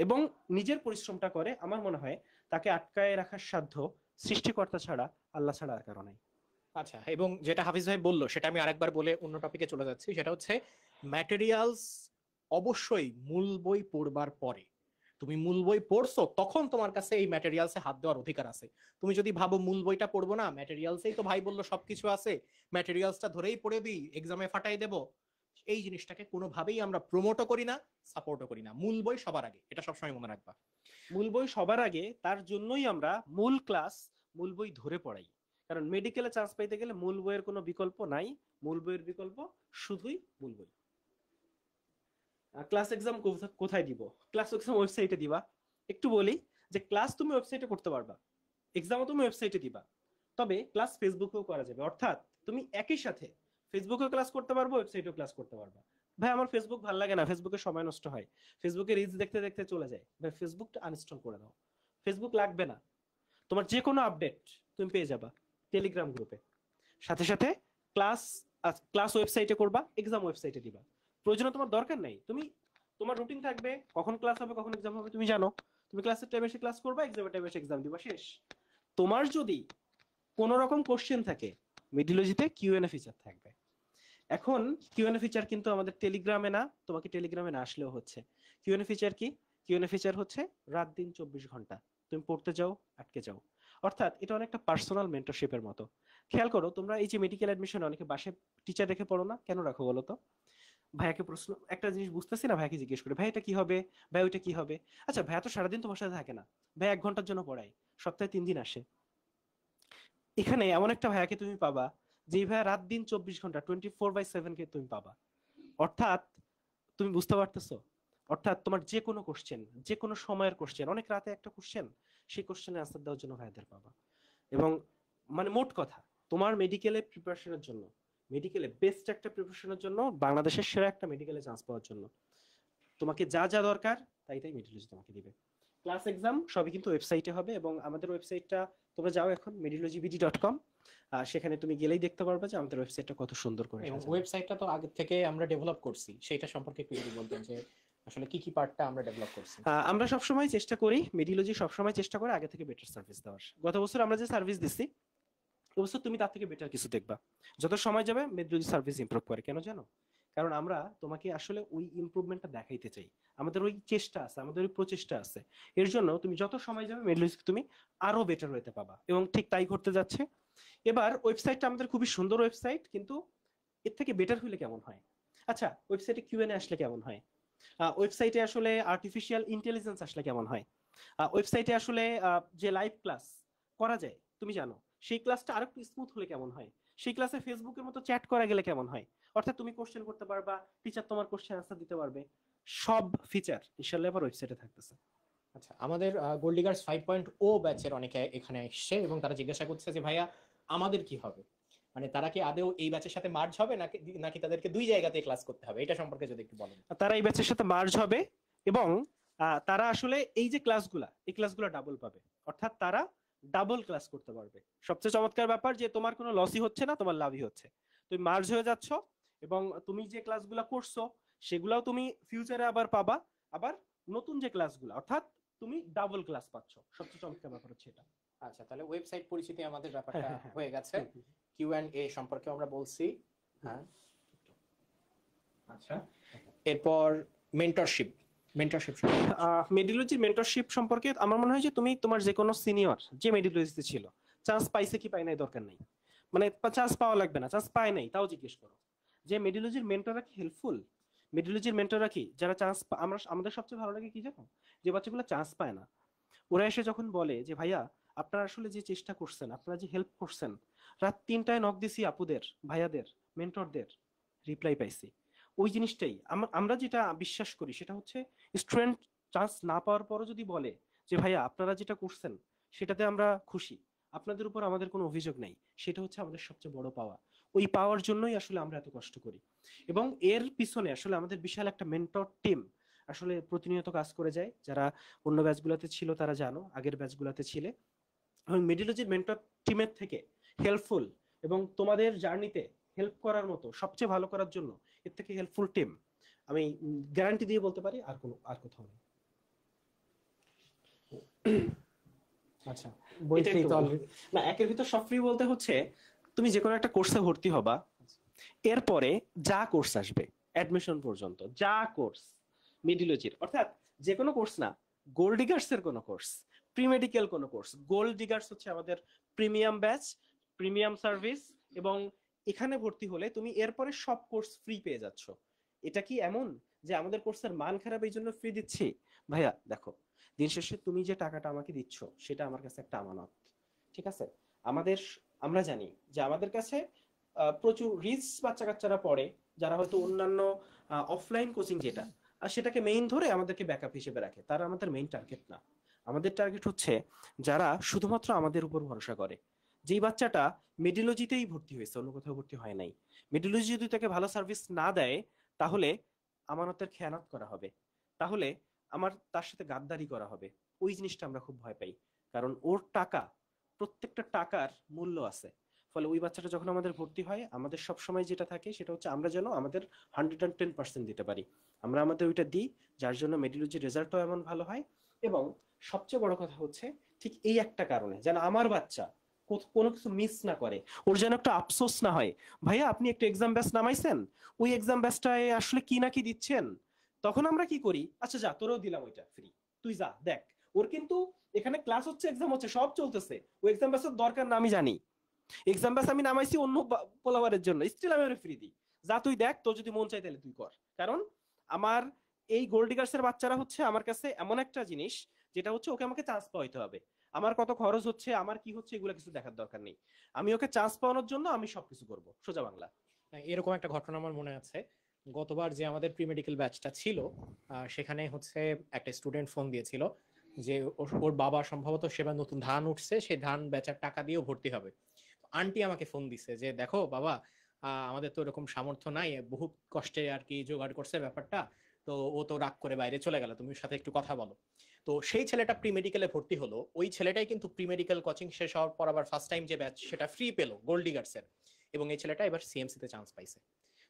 এবং নিজের পরিশ্রমটা করে, আমার মনে হয় তাকে আটকায় রাখার সাধ্য সৃষ্টিকর্তা ছাড়া, আল্লাহ ছাড়া আর কারো নাই। আচ্ছা, এবং যেটা হাফিজ ভাই বললো সেটা আমি আরেকবার বলে অন্য টপিকে চলে যাচ্ছি, সেটা হচ্ছে ম্যাটেরিয়ালস অবশ্যই মূল বই পড়বার পরে। তুমি মূল বই পড়ছো তখন তোমার কাছে এই ম্যাটেরিয়ালসে হাত দেওয়ার অধিকার আছে। তুমি যদি ভাবো মূল বইটা পড়বো না, ম্যাটেরিয়ালসেই তো ভাই বললো সবকিছু আছে, ম্যাটেরিয়ালসটা ধরেই পড়ে দিই, এক্সামে ফাটাই দেব, এই জিনিসটাকে কোনোভাবেই আমরা প্রমোটও করি না, সাপোর্টও করি না। মূল বই সবার আগে, এটা সবসময় মনে রাখবা। মূল বই সবার আগে, তার জন্যই আমরা মূল ক্লাস মূল বই ধরে পড়াই, কারণ মেডিকেলে চান্স পাইতে গেলে মূল বইয়ের কোনো বিকল্প নাই, মূল বইয়ের বিকল্প শুধুই মূল বই। ক্লাস এক্সাম কোথায় দিব? ক্লাস এক্সাম ওয়েবসাইটে দিবা। একটু বলি যে ক্লাস তুমি ওয়েবসাইটে করতে পারবা, এক্সামও তুমি ওয়েবসাইটে দিবা, তবে ক্লাস ফেসবুকেও করা যাবে, অর্থাৎ তুমি একই সাথে ফেসবুকেও ক্লাস করতে পারবো, ওয়েবসাইটেও ক্লাস করতে পারবা। ভাই আমার ফেসবুক ভালো লাগে না, ফেসবুকে সময় নষ্ট হয়, ফেসবুকে রিলস দেখতে দেখতে চলে যায়, ভাই ফেসবুকটা আনইনস্টল করে দাও, ফেসবুক লাগবে না, তোমার যে কোনো আপডেট তুমি পেয়ে যাবা টেলিগ্রাম গ্রুপে। সাথে সাথে ক্লাস ক্লাস ওয়েবসাইটে করবা, এক্সাম ওয়েবসাইটে দিবা, প্রয়োজনে তোমার দরকার নাই, তুমি তোমার রুটিন থাকবে কখন ক্লাস হবে কখন এক্সাম হবে তুমি জানো, তুমি ক্লাসের টাইমে এসে ক্লাস করবা, এক্সামের টাইমে এসে এক্সাম দিবা, শেষ। তোমার যদি কোন রকম কোশ্চেন থাকে মেডিলজিতে কিউএনএ ফিচার থাকবে। এখন কিউএনএ ফিচার কিন্তু আমাদের টেলিগ্রামে না, তোমাকে টেলিগ্রামে না আসলেও হচ্ছে। কিউএনএ ফিচার কি? কিউএনএ ফিচার হচ্ছে রাত দিন 24 ঘন্টা তুমি পড়তে যাও, আটকে যাও, অর্থাৎ এটা অনেকটা পার্সোনাল মেন্টরশিপের মতো। খেয়াল করো তোমরা এই যে মেডিকেল অ্যাডমিশন অনেকে বাসে টিচার রেখে পড়ো না, কেন রাখো বলো তো? ভাইয়াকে প্রশ্ন, একটা জিনিস বুঝতেছি না, ভাইয়াকে জিজ্ঞেস করে ভাই এটা কি হবে, ভাই ওইটা কি হবে। আচ্ছা ভাইয়া তো সারাদিন তোমার সাথে থাকে না, ভাই 1 ঘন্টার জন্য পড়ায়, সপ্তাহে 3 দিন আসে। এখানে এমন একটা ভাইয়াকে তুমি পাবা যে ভাইয়া রাত দিন 24 ঘন্টা 24/7 কে তুমি পাবা, অর্থাৎ তুমি বুঝতে পারতেছো, অর্থাৎ তোমার যে কোনো কোশ্চেন, যে কোনো সময়ের কোশ্চেন, অনেক রাতে একটা কোশ্চেন, সেই কোশ্চেনের আনসার দেওয়ার জন্য ভাইয়াদের পাবা। এবং মানে মোট কথা, তোমার মেডিকেলে প্রিপারেশনের জন্য, মেডিকেলে বেস্ট একটা প্রিপারেশনের জন্য, বাংলাদেশের সেরা একটা মেডিকেলে চান্স পাওয়ার জন্য তোমাকে যা যা দরকার তাই তাই মেডিলজি তোমাকে দিবে। ক্লাস এক্সাম সবই কিন্তু ওয়েবসাইটে হবে, এবং আমাদের ওয়েবসাইটটা তোমরা যাও এখন medilogibd.com, সেখানে তুমি গেলেই দেখতে পারবে যে আমাদের ওয়েবসাইটটা কত সুন্দর করে এবং সাজানো। ওয়েবসাইটটা তো আগে থেকে আমরা ডেভেলপ করছি, সেটা সম্পর্কে একটু যদি বলতেন যে আসলে কি কি পার্টটা আমরা ডেভেলপ করছি। আমরা সবসময় চেষ্টা করি, মেডিলজি সবসময় চেষ্টা করে আগে থেকে বেটার সার্ভিস দেওয়ার। গত বছর আমরা যে সার্ভিস দিচ্ছি এবছর তুমি তার থেকে বেটার কিছু দেখবা, যত সময় যাবে মেডিলজি সার্ভিস ইমপ্রুভ করে। কেন জানো? কারণ আমরা তোমাকে আসলে ওই ইমপ্রুভমেন্টটা দেখাইতে চাই, আমাদের ওই চেষ্টা আছে, আমাদের ওই প্রচেষ্টা আছে, এর জন্য তুমি যত সময় যাবে মেডিলজি তুমি আরো বেটার হতে পাবা, এবং ঠিক তাই ঘটতে যাচ্ছে। এবার ওয়েবসাইটটা আমাদের খুবই সুন্দর ওয়েবসাইট, কিন্তু এর থেকে বেটার হলে কেমন হয়? আচ্ছা ওয়েবসাইটে কিউএনএ আসলে কেমন হয়? ওয়েবসাইটে আসলে আর্টিফিশিয়াল ইন্টেলিজেন্স আসলে কেমন হয়? ওয়েবসাইটে আসলে যে লাইভ ক্লাস করা যায় তুমি জানো, সেই ক্লাসটা আরেকটু স্মুথ হলে কেমন হয়? সেই ক্লাসে ফেসবুকের মতো চ্যাট করা গেলে কেমন হয়? অর্থাৎ তুমি কোশ্চেন করতে পারবা, টিচার তোমার কোশ্চেন আনসার দিতে পারবে, সব ফিচার ইনশাআল্লাহ এবার ওয়েবসাইটে থাকতেছে। আচ্ছা, আমাদের গোল্ড ডিগার্স 5.0 ব্যাচের অনেকে এখানে এসছে এবং তারা জিজ্ঞাসা করছে যে ভাইয়া আমাদের কি হবে, মানে তারা কি আদৌ এই ব্যাচের সাথে মার্জ হবে নাকি নাকি তাদেরকে দুই জায়গাতে ক্লাস করতে হবে, এটা সম্পর্কে যদি একটু বলেন। তারা এই ব্যাচের সাথে মার্জ হবে, এবং তারা আসলে এই যে ক্লাসগুলা, এই ক্লাসগুলো ডাবল পাবে, অর্থাৎ তারা ডাবল ক্লাস করতে পারবে। সবচেয়ে চমৎকার ব্যাপার যে তোমার কোনো লসই হচ্ছে না, তোমার লাভই হচ্ছে। তুমি মার্জ হয়ে যাচ্ছ, এবং তুমি যে ক্লাসগুলো করছো সেগুলাও তুমি ফিউচারে আবার পাবা, আবার নতুন যে ক্লাসগুলো, অর্থাৎ তুমি ডাবল ক্লাস পাচ্ছ। সবচেয়ে চমৎকার ব্যাপার হচ্ছে এটা। আচ্ছা, তাহলে ওয়েবসাইট পরিচিতি আমাদের ব্যাপারটা হ্যাঁ, হ্যাঁ। হয়ে গেছে, কিউএনএ সম্পর্কে আমরা বলছি। হ্যাঁ, আচ্ছা, এরপর মেন্টরশিপ মেডিলজির মেন্টরশিপ সম্পর্কে আমার মনে হয় যে তুমি তোমার যে কোনো সিনিয়র যে মেডিলজিতে ছিল চান্স পাইছে কি পাই নাই দরকার নেই, মানে চান্স পাওয়া লাগবে না, চান্স পায় নাই তাও জিজ্ঞেস করো যে মেডিলজির মেন্টররা কি হেল্পফুল। মেডিলজির মেন্টররা কি যারা চান্স, আমরা আমাদের সবচেয়ে ভালো লাগে কি জানো, যে বাচ্চাগুলো চান্স পায় না, ওরা এসে যখন বলে যে ভাইয়া আপনারা আসলে যে চেষ্টা করছেন, আপনারা যে হেল্প করছেন, রাত 3টায় নক দিছি আপুদের, ভাইয়াদের, মেন্টরদের, রিপ্লাই পাইছি। ওই জিনিসটাই আমরা যেটা বিশ্বাস করি সেটা হচ্ছে স্টুডেন্ট চান্স না পাওয়ার পরও যদি বলে যে ভাইয়া আপনারা যেটা করছেন সেটাতে আমরা খুশি, আপনাদের উপর আমাদের কোনো অভিযোগ নেই, সেটা হচ্ছে আমাদের সবচেয়ে বড় পাওয়া। ওই পাওয়ার জন্যই আসলে আমরা এত কষ্ট করি, এবং এর পিছনে আসলে আমাদের বিশাল একটা মেন্টর টিম আসলে প্রতিনিয়ত কাজ করে যায়। যারা অন্য ব্যাচগুলোতে ছিল তারা জানো, আগের ব্যাচগুলোতে ছিলে, এবং মিডিলজির মেন্টর টিমের থেকে হেল্পফুল এবং তোমাদের জার্নিতে হেল্প করার মতো, সবচেয়ে ভালো করার জন্য এর থেকে হেল্পফুল টিম আমি গ্যারান্টি দিয়ে বলতে পারি আর কোথাও নেই। আচ্ছা, বই এটা ফ্রি একটু তো না, একের ভিতর সব ফ্রি বলতে হচ্ছে তুমি যে কোনো একটা কোর্সে ভর্তি হবা, এরপরে যা কোর্স আসবে অ্যাডমিশন পর্যন্ত, যা কোর্স মিডিলজির, অর্থাৎ যে কোনো কোর্স না, গোল্ড ডিগার্স এর কোনো কোর্স, প্রি মেডিকেল কোনো কোর্স, গোল্ড ডিগার্স হচ্ছে আমাদের প্রিমিয়াম ব্যাচ, প্রিমিয়াম সার্ভিস, এবং এখানে ভর্তি হলে তুমি এরপরে সব কোর্স ফ্রি পেয়ে যাচ্ছ। এটা কি এমন যে আমাদের কোর্সের মান খারাপ এই জন্য ফ্রি দিচ্ছি? ভাইয়া দেখো, দিন শেষে তুমি যে টাকাটা আমাকে দিচ্ছ সেটা আমার কাছে একটা আমানত, ঠিক আছে? আমাদের, আমরা জানি যে আমাদের কাছে প্রচুর রিচ বাচ্চা কাচ্চারা পড়ে, যারা হয়তো অন্যান্য অফলাইন কোচিং যেটা, আর সেটাকে মেইন ধরে আমাদেরকে ব্যাকআপ হিসেবে রাখে, তারা আমাদের মেইন টার্গেট না। আমাদের টার্গেট হচ্ছে যারা শুধুমাত্র আমাদের উপর ভরসা করে। যেই বাচ্চাটা মেডিলজিতেই ভর্তি হয়েছে, অন্য কোথাও ভর্তি হয় নাই, মেডিলজি যদি তাকে ভালো সার্ভিস না দেয় তাহলে আমানতের খেয়ানত করা হবে, তাহলে আমার তার সাথে গাদ্দারি করা হবে। ওই জিনিসটা আমরা খুব ভয় পাই, কারণ ওর টাকা, প্রত্যেকটা টাকার মূল্য আছে। ফলে ওই বাচ্চাটা যখন আমাদের ভর্তি হয়, আমাদের সব সময় যেটা থাকে সেটা হচ্ছে আমরা যেন আমাদের 110% দিতে পারি, আমরা আমাদের ওইটা দিই, যার জন্য মেডিলজির রেজাল্টও এমন ভালো হয়। এবং সবচেয়ে বড় কথা হচ্ছে ঠিক এই একটা কারণে, যেন আমার বাচ্চা কোনো কিছু মিস না করে, ওর যেন একটা আফসোস না হয়, ভাইয়া আপনি একটা এক্সাম ব্যাচ নামাইছেন, ওই এক্সাম ব্যাচটায় আসলে কি না কি দিচ্ছেন, তখন আমরা কি করি, আচ্ছা যা তোরও দিলাম ওইটা ফ্রি, তুই যা দেখ। ওর কিন্তু এখানে ক্লাস হচ্ছে, এক্সাম হচ্ছে, সব চলতেছে, ওই এক্সাম ব্যাচের দরকার না আমি জানি, এক্সাম ব্যাচ আমি নামাইছি অন্য পোলাবারের জন্য, স্টিল আমি ওরে ফ্রি দিই, যা তুই দেখ, তোর যদি মন চাই তাহলে তুই কর। কারণ আমার এই গোল্ড ডিগার্সের বাচ্চারা হচ্ছে আমার কাছে এমন একটা জিনিস যেটা হচ্ছে ওকে আমাকে চান্স পাওয়াইতে হবে, আমার কত খরচ হচ্ছে, আমার কি হচ্ছে, এগুলো কিছু দেখার দরকার নেই, আমি ওকে চান্স পাওয়ানোর জন্য আমি সবকিছু করব, সোজা বাংলা। এরকম একটা ঘটনা আমার মনে আছে। গতবার যে আমাদের প্রি মেডিকেল ব্যাচটা ছিল, সেখানে হচ্ছে একটা স্টুডেন্ট ফোন দিয়েছিল যে ওর বাবা সম্ভবত সেবার নতুন ধান উঠছে, সেই ধান বেচার টাকা দিয়েও ভর্তি হবে। আন্টি আমাকে ফোন দিছে যে দেখো বাবা, আমাদের তো এরকম সামর্থ্য নাই, বহু কষ্টে আর কি জোগাড় করছে ব্যাপারটা, তো ও তো রাগ করে বাইরে চলে গেল, তুমি ওর সাথে একটু কথা বলো। তো সেই ছেলেটা প্রি মেডিকেলে ভর্তি হলো, ওই ছেলেটাই কিন্তু প্রি মেডিকেল কোচিং শেষ হওয়ার পর আবার ফার্স্ট টাইম যে ব্যাচ সেটা ফ্রি পেলো গোল্ড ডিগার্সের, এবং এই ছেলেটা এবার সিএমসি তে চান্স পাইছে।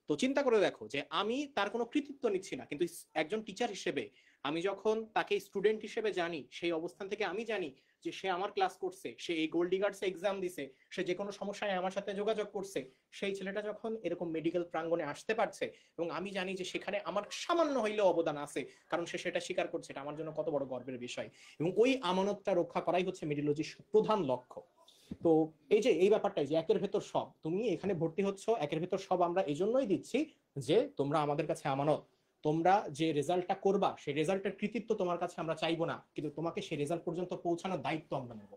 তো চিন্তা করে দেখো যে আমি তার কোনো কৃতিত্ব নিচ্ছি না, কিন্তু একজন টিচার হিসেবে আমি যখন তাকে স্টুডেন্ট হিসেবে জানি, সেই অবস্থান থেকে আমি জানি যে সে আমার ক্লাস করছে, সে এই গোল্ড ডিগার্স এক্সাম দিছে, সে যে কোনো সমস্যায় আমার সাথে যোগাযোগ করছে, সেই ছেলেটা যখন এরকম মেডিকেল প্রাঙ্গণে আসতে পারছে, এবং আমি জানি যে সেখানে আমার সামান্য হইলেও অবদান আছে, কারণ সে সেটা স্বীকার করছে, এটা আমার জন্য কত বড় গর্বের বিষয়। এবং ওই আমানতটা রক্ষা করাই হচ্ছে মেডিলজির প্রধান লক্ষ্য। তো এই যে এই ব্যাপারটাই যে একের ভেতর সব, তুমি এখানে ভর্তি হচ্ছ, একের ভেতর সব আমরা এই জন্যই দিচ্ছি যে তোমরা আমাদের কাছে আমানত, তোমরা যে রেজাল্টটা করবা সেই রেজাল্টের কৃতিত্ব তোমার কাছে আমরা চাইবো না, কিন্তু তোমাকে সেই রেজাল্ট পর্যন্ত পৌঁছানোর দায়িত্ব আমরা নেব।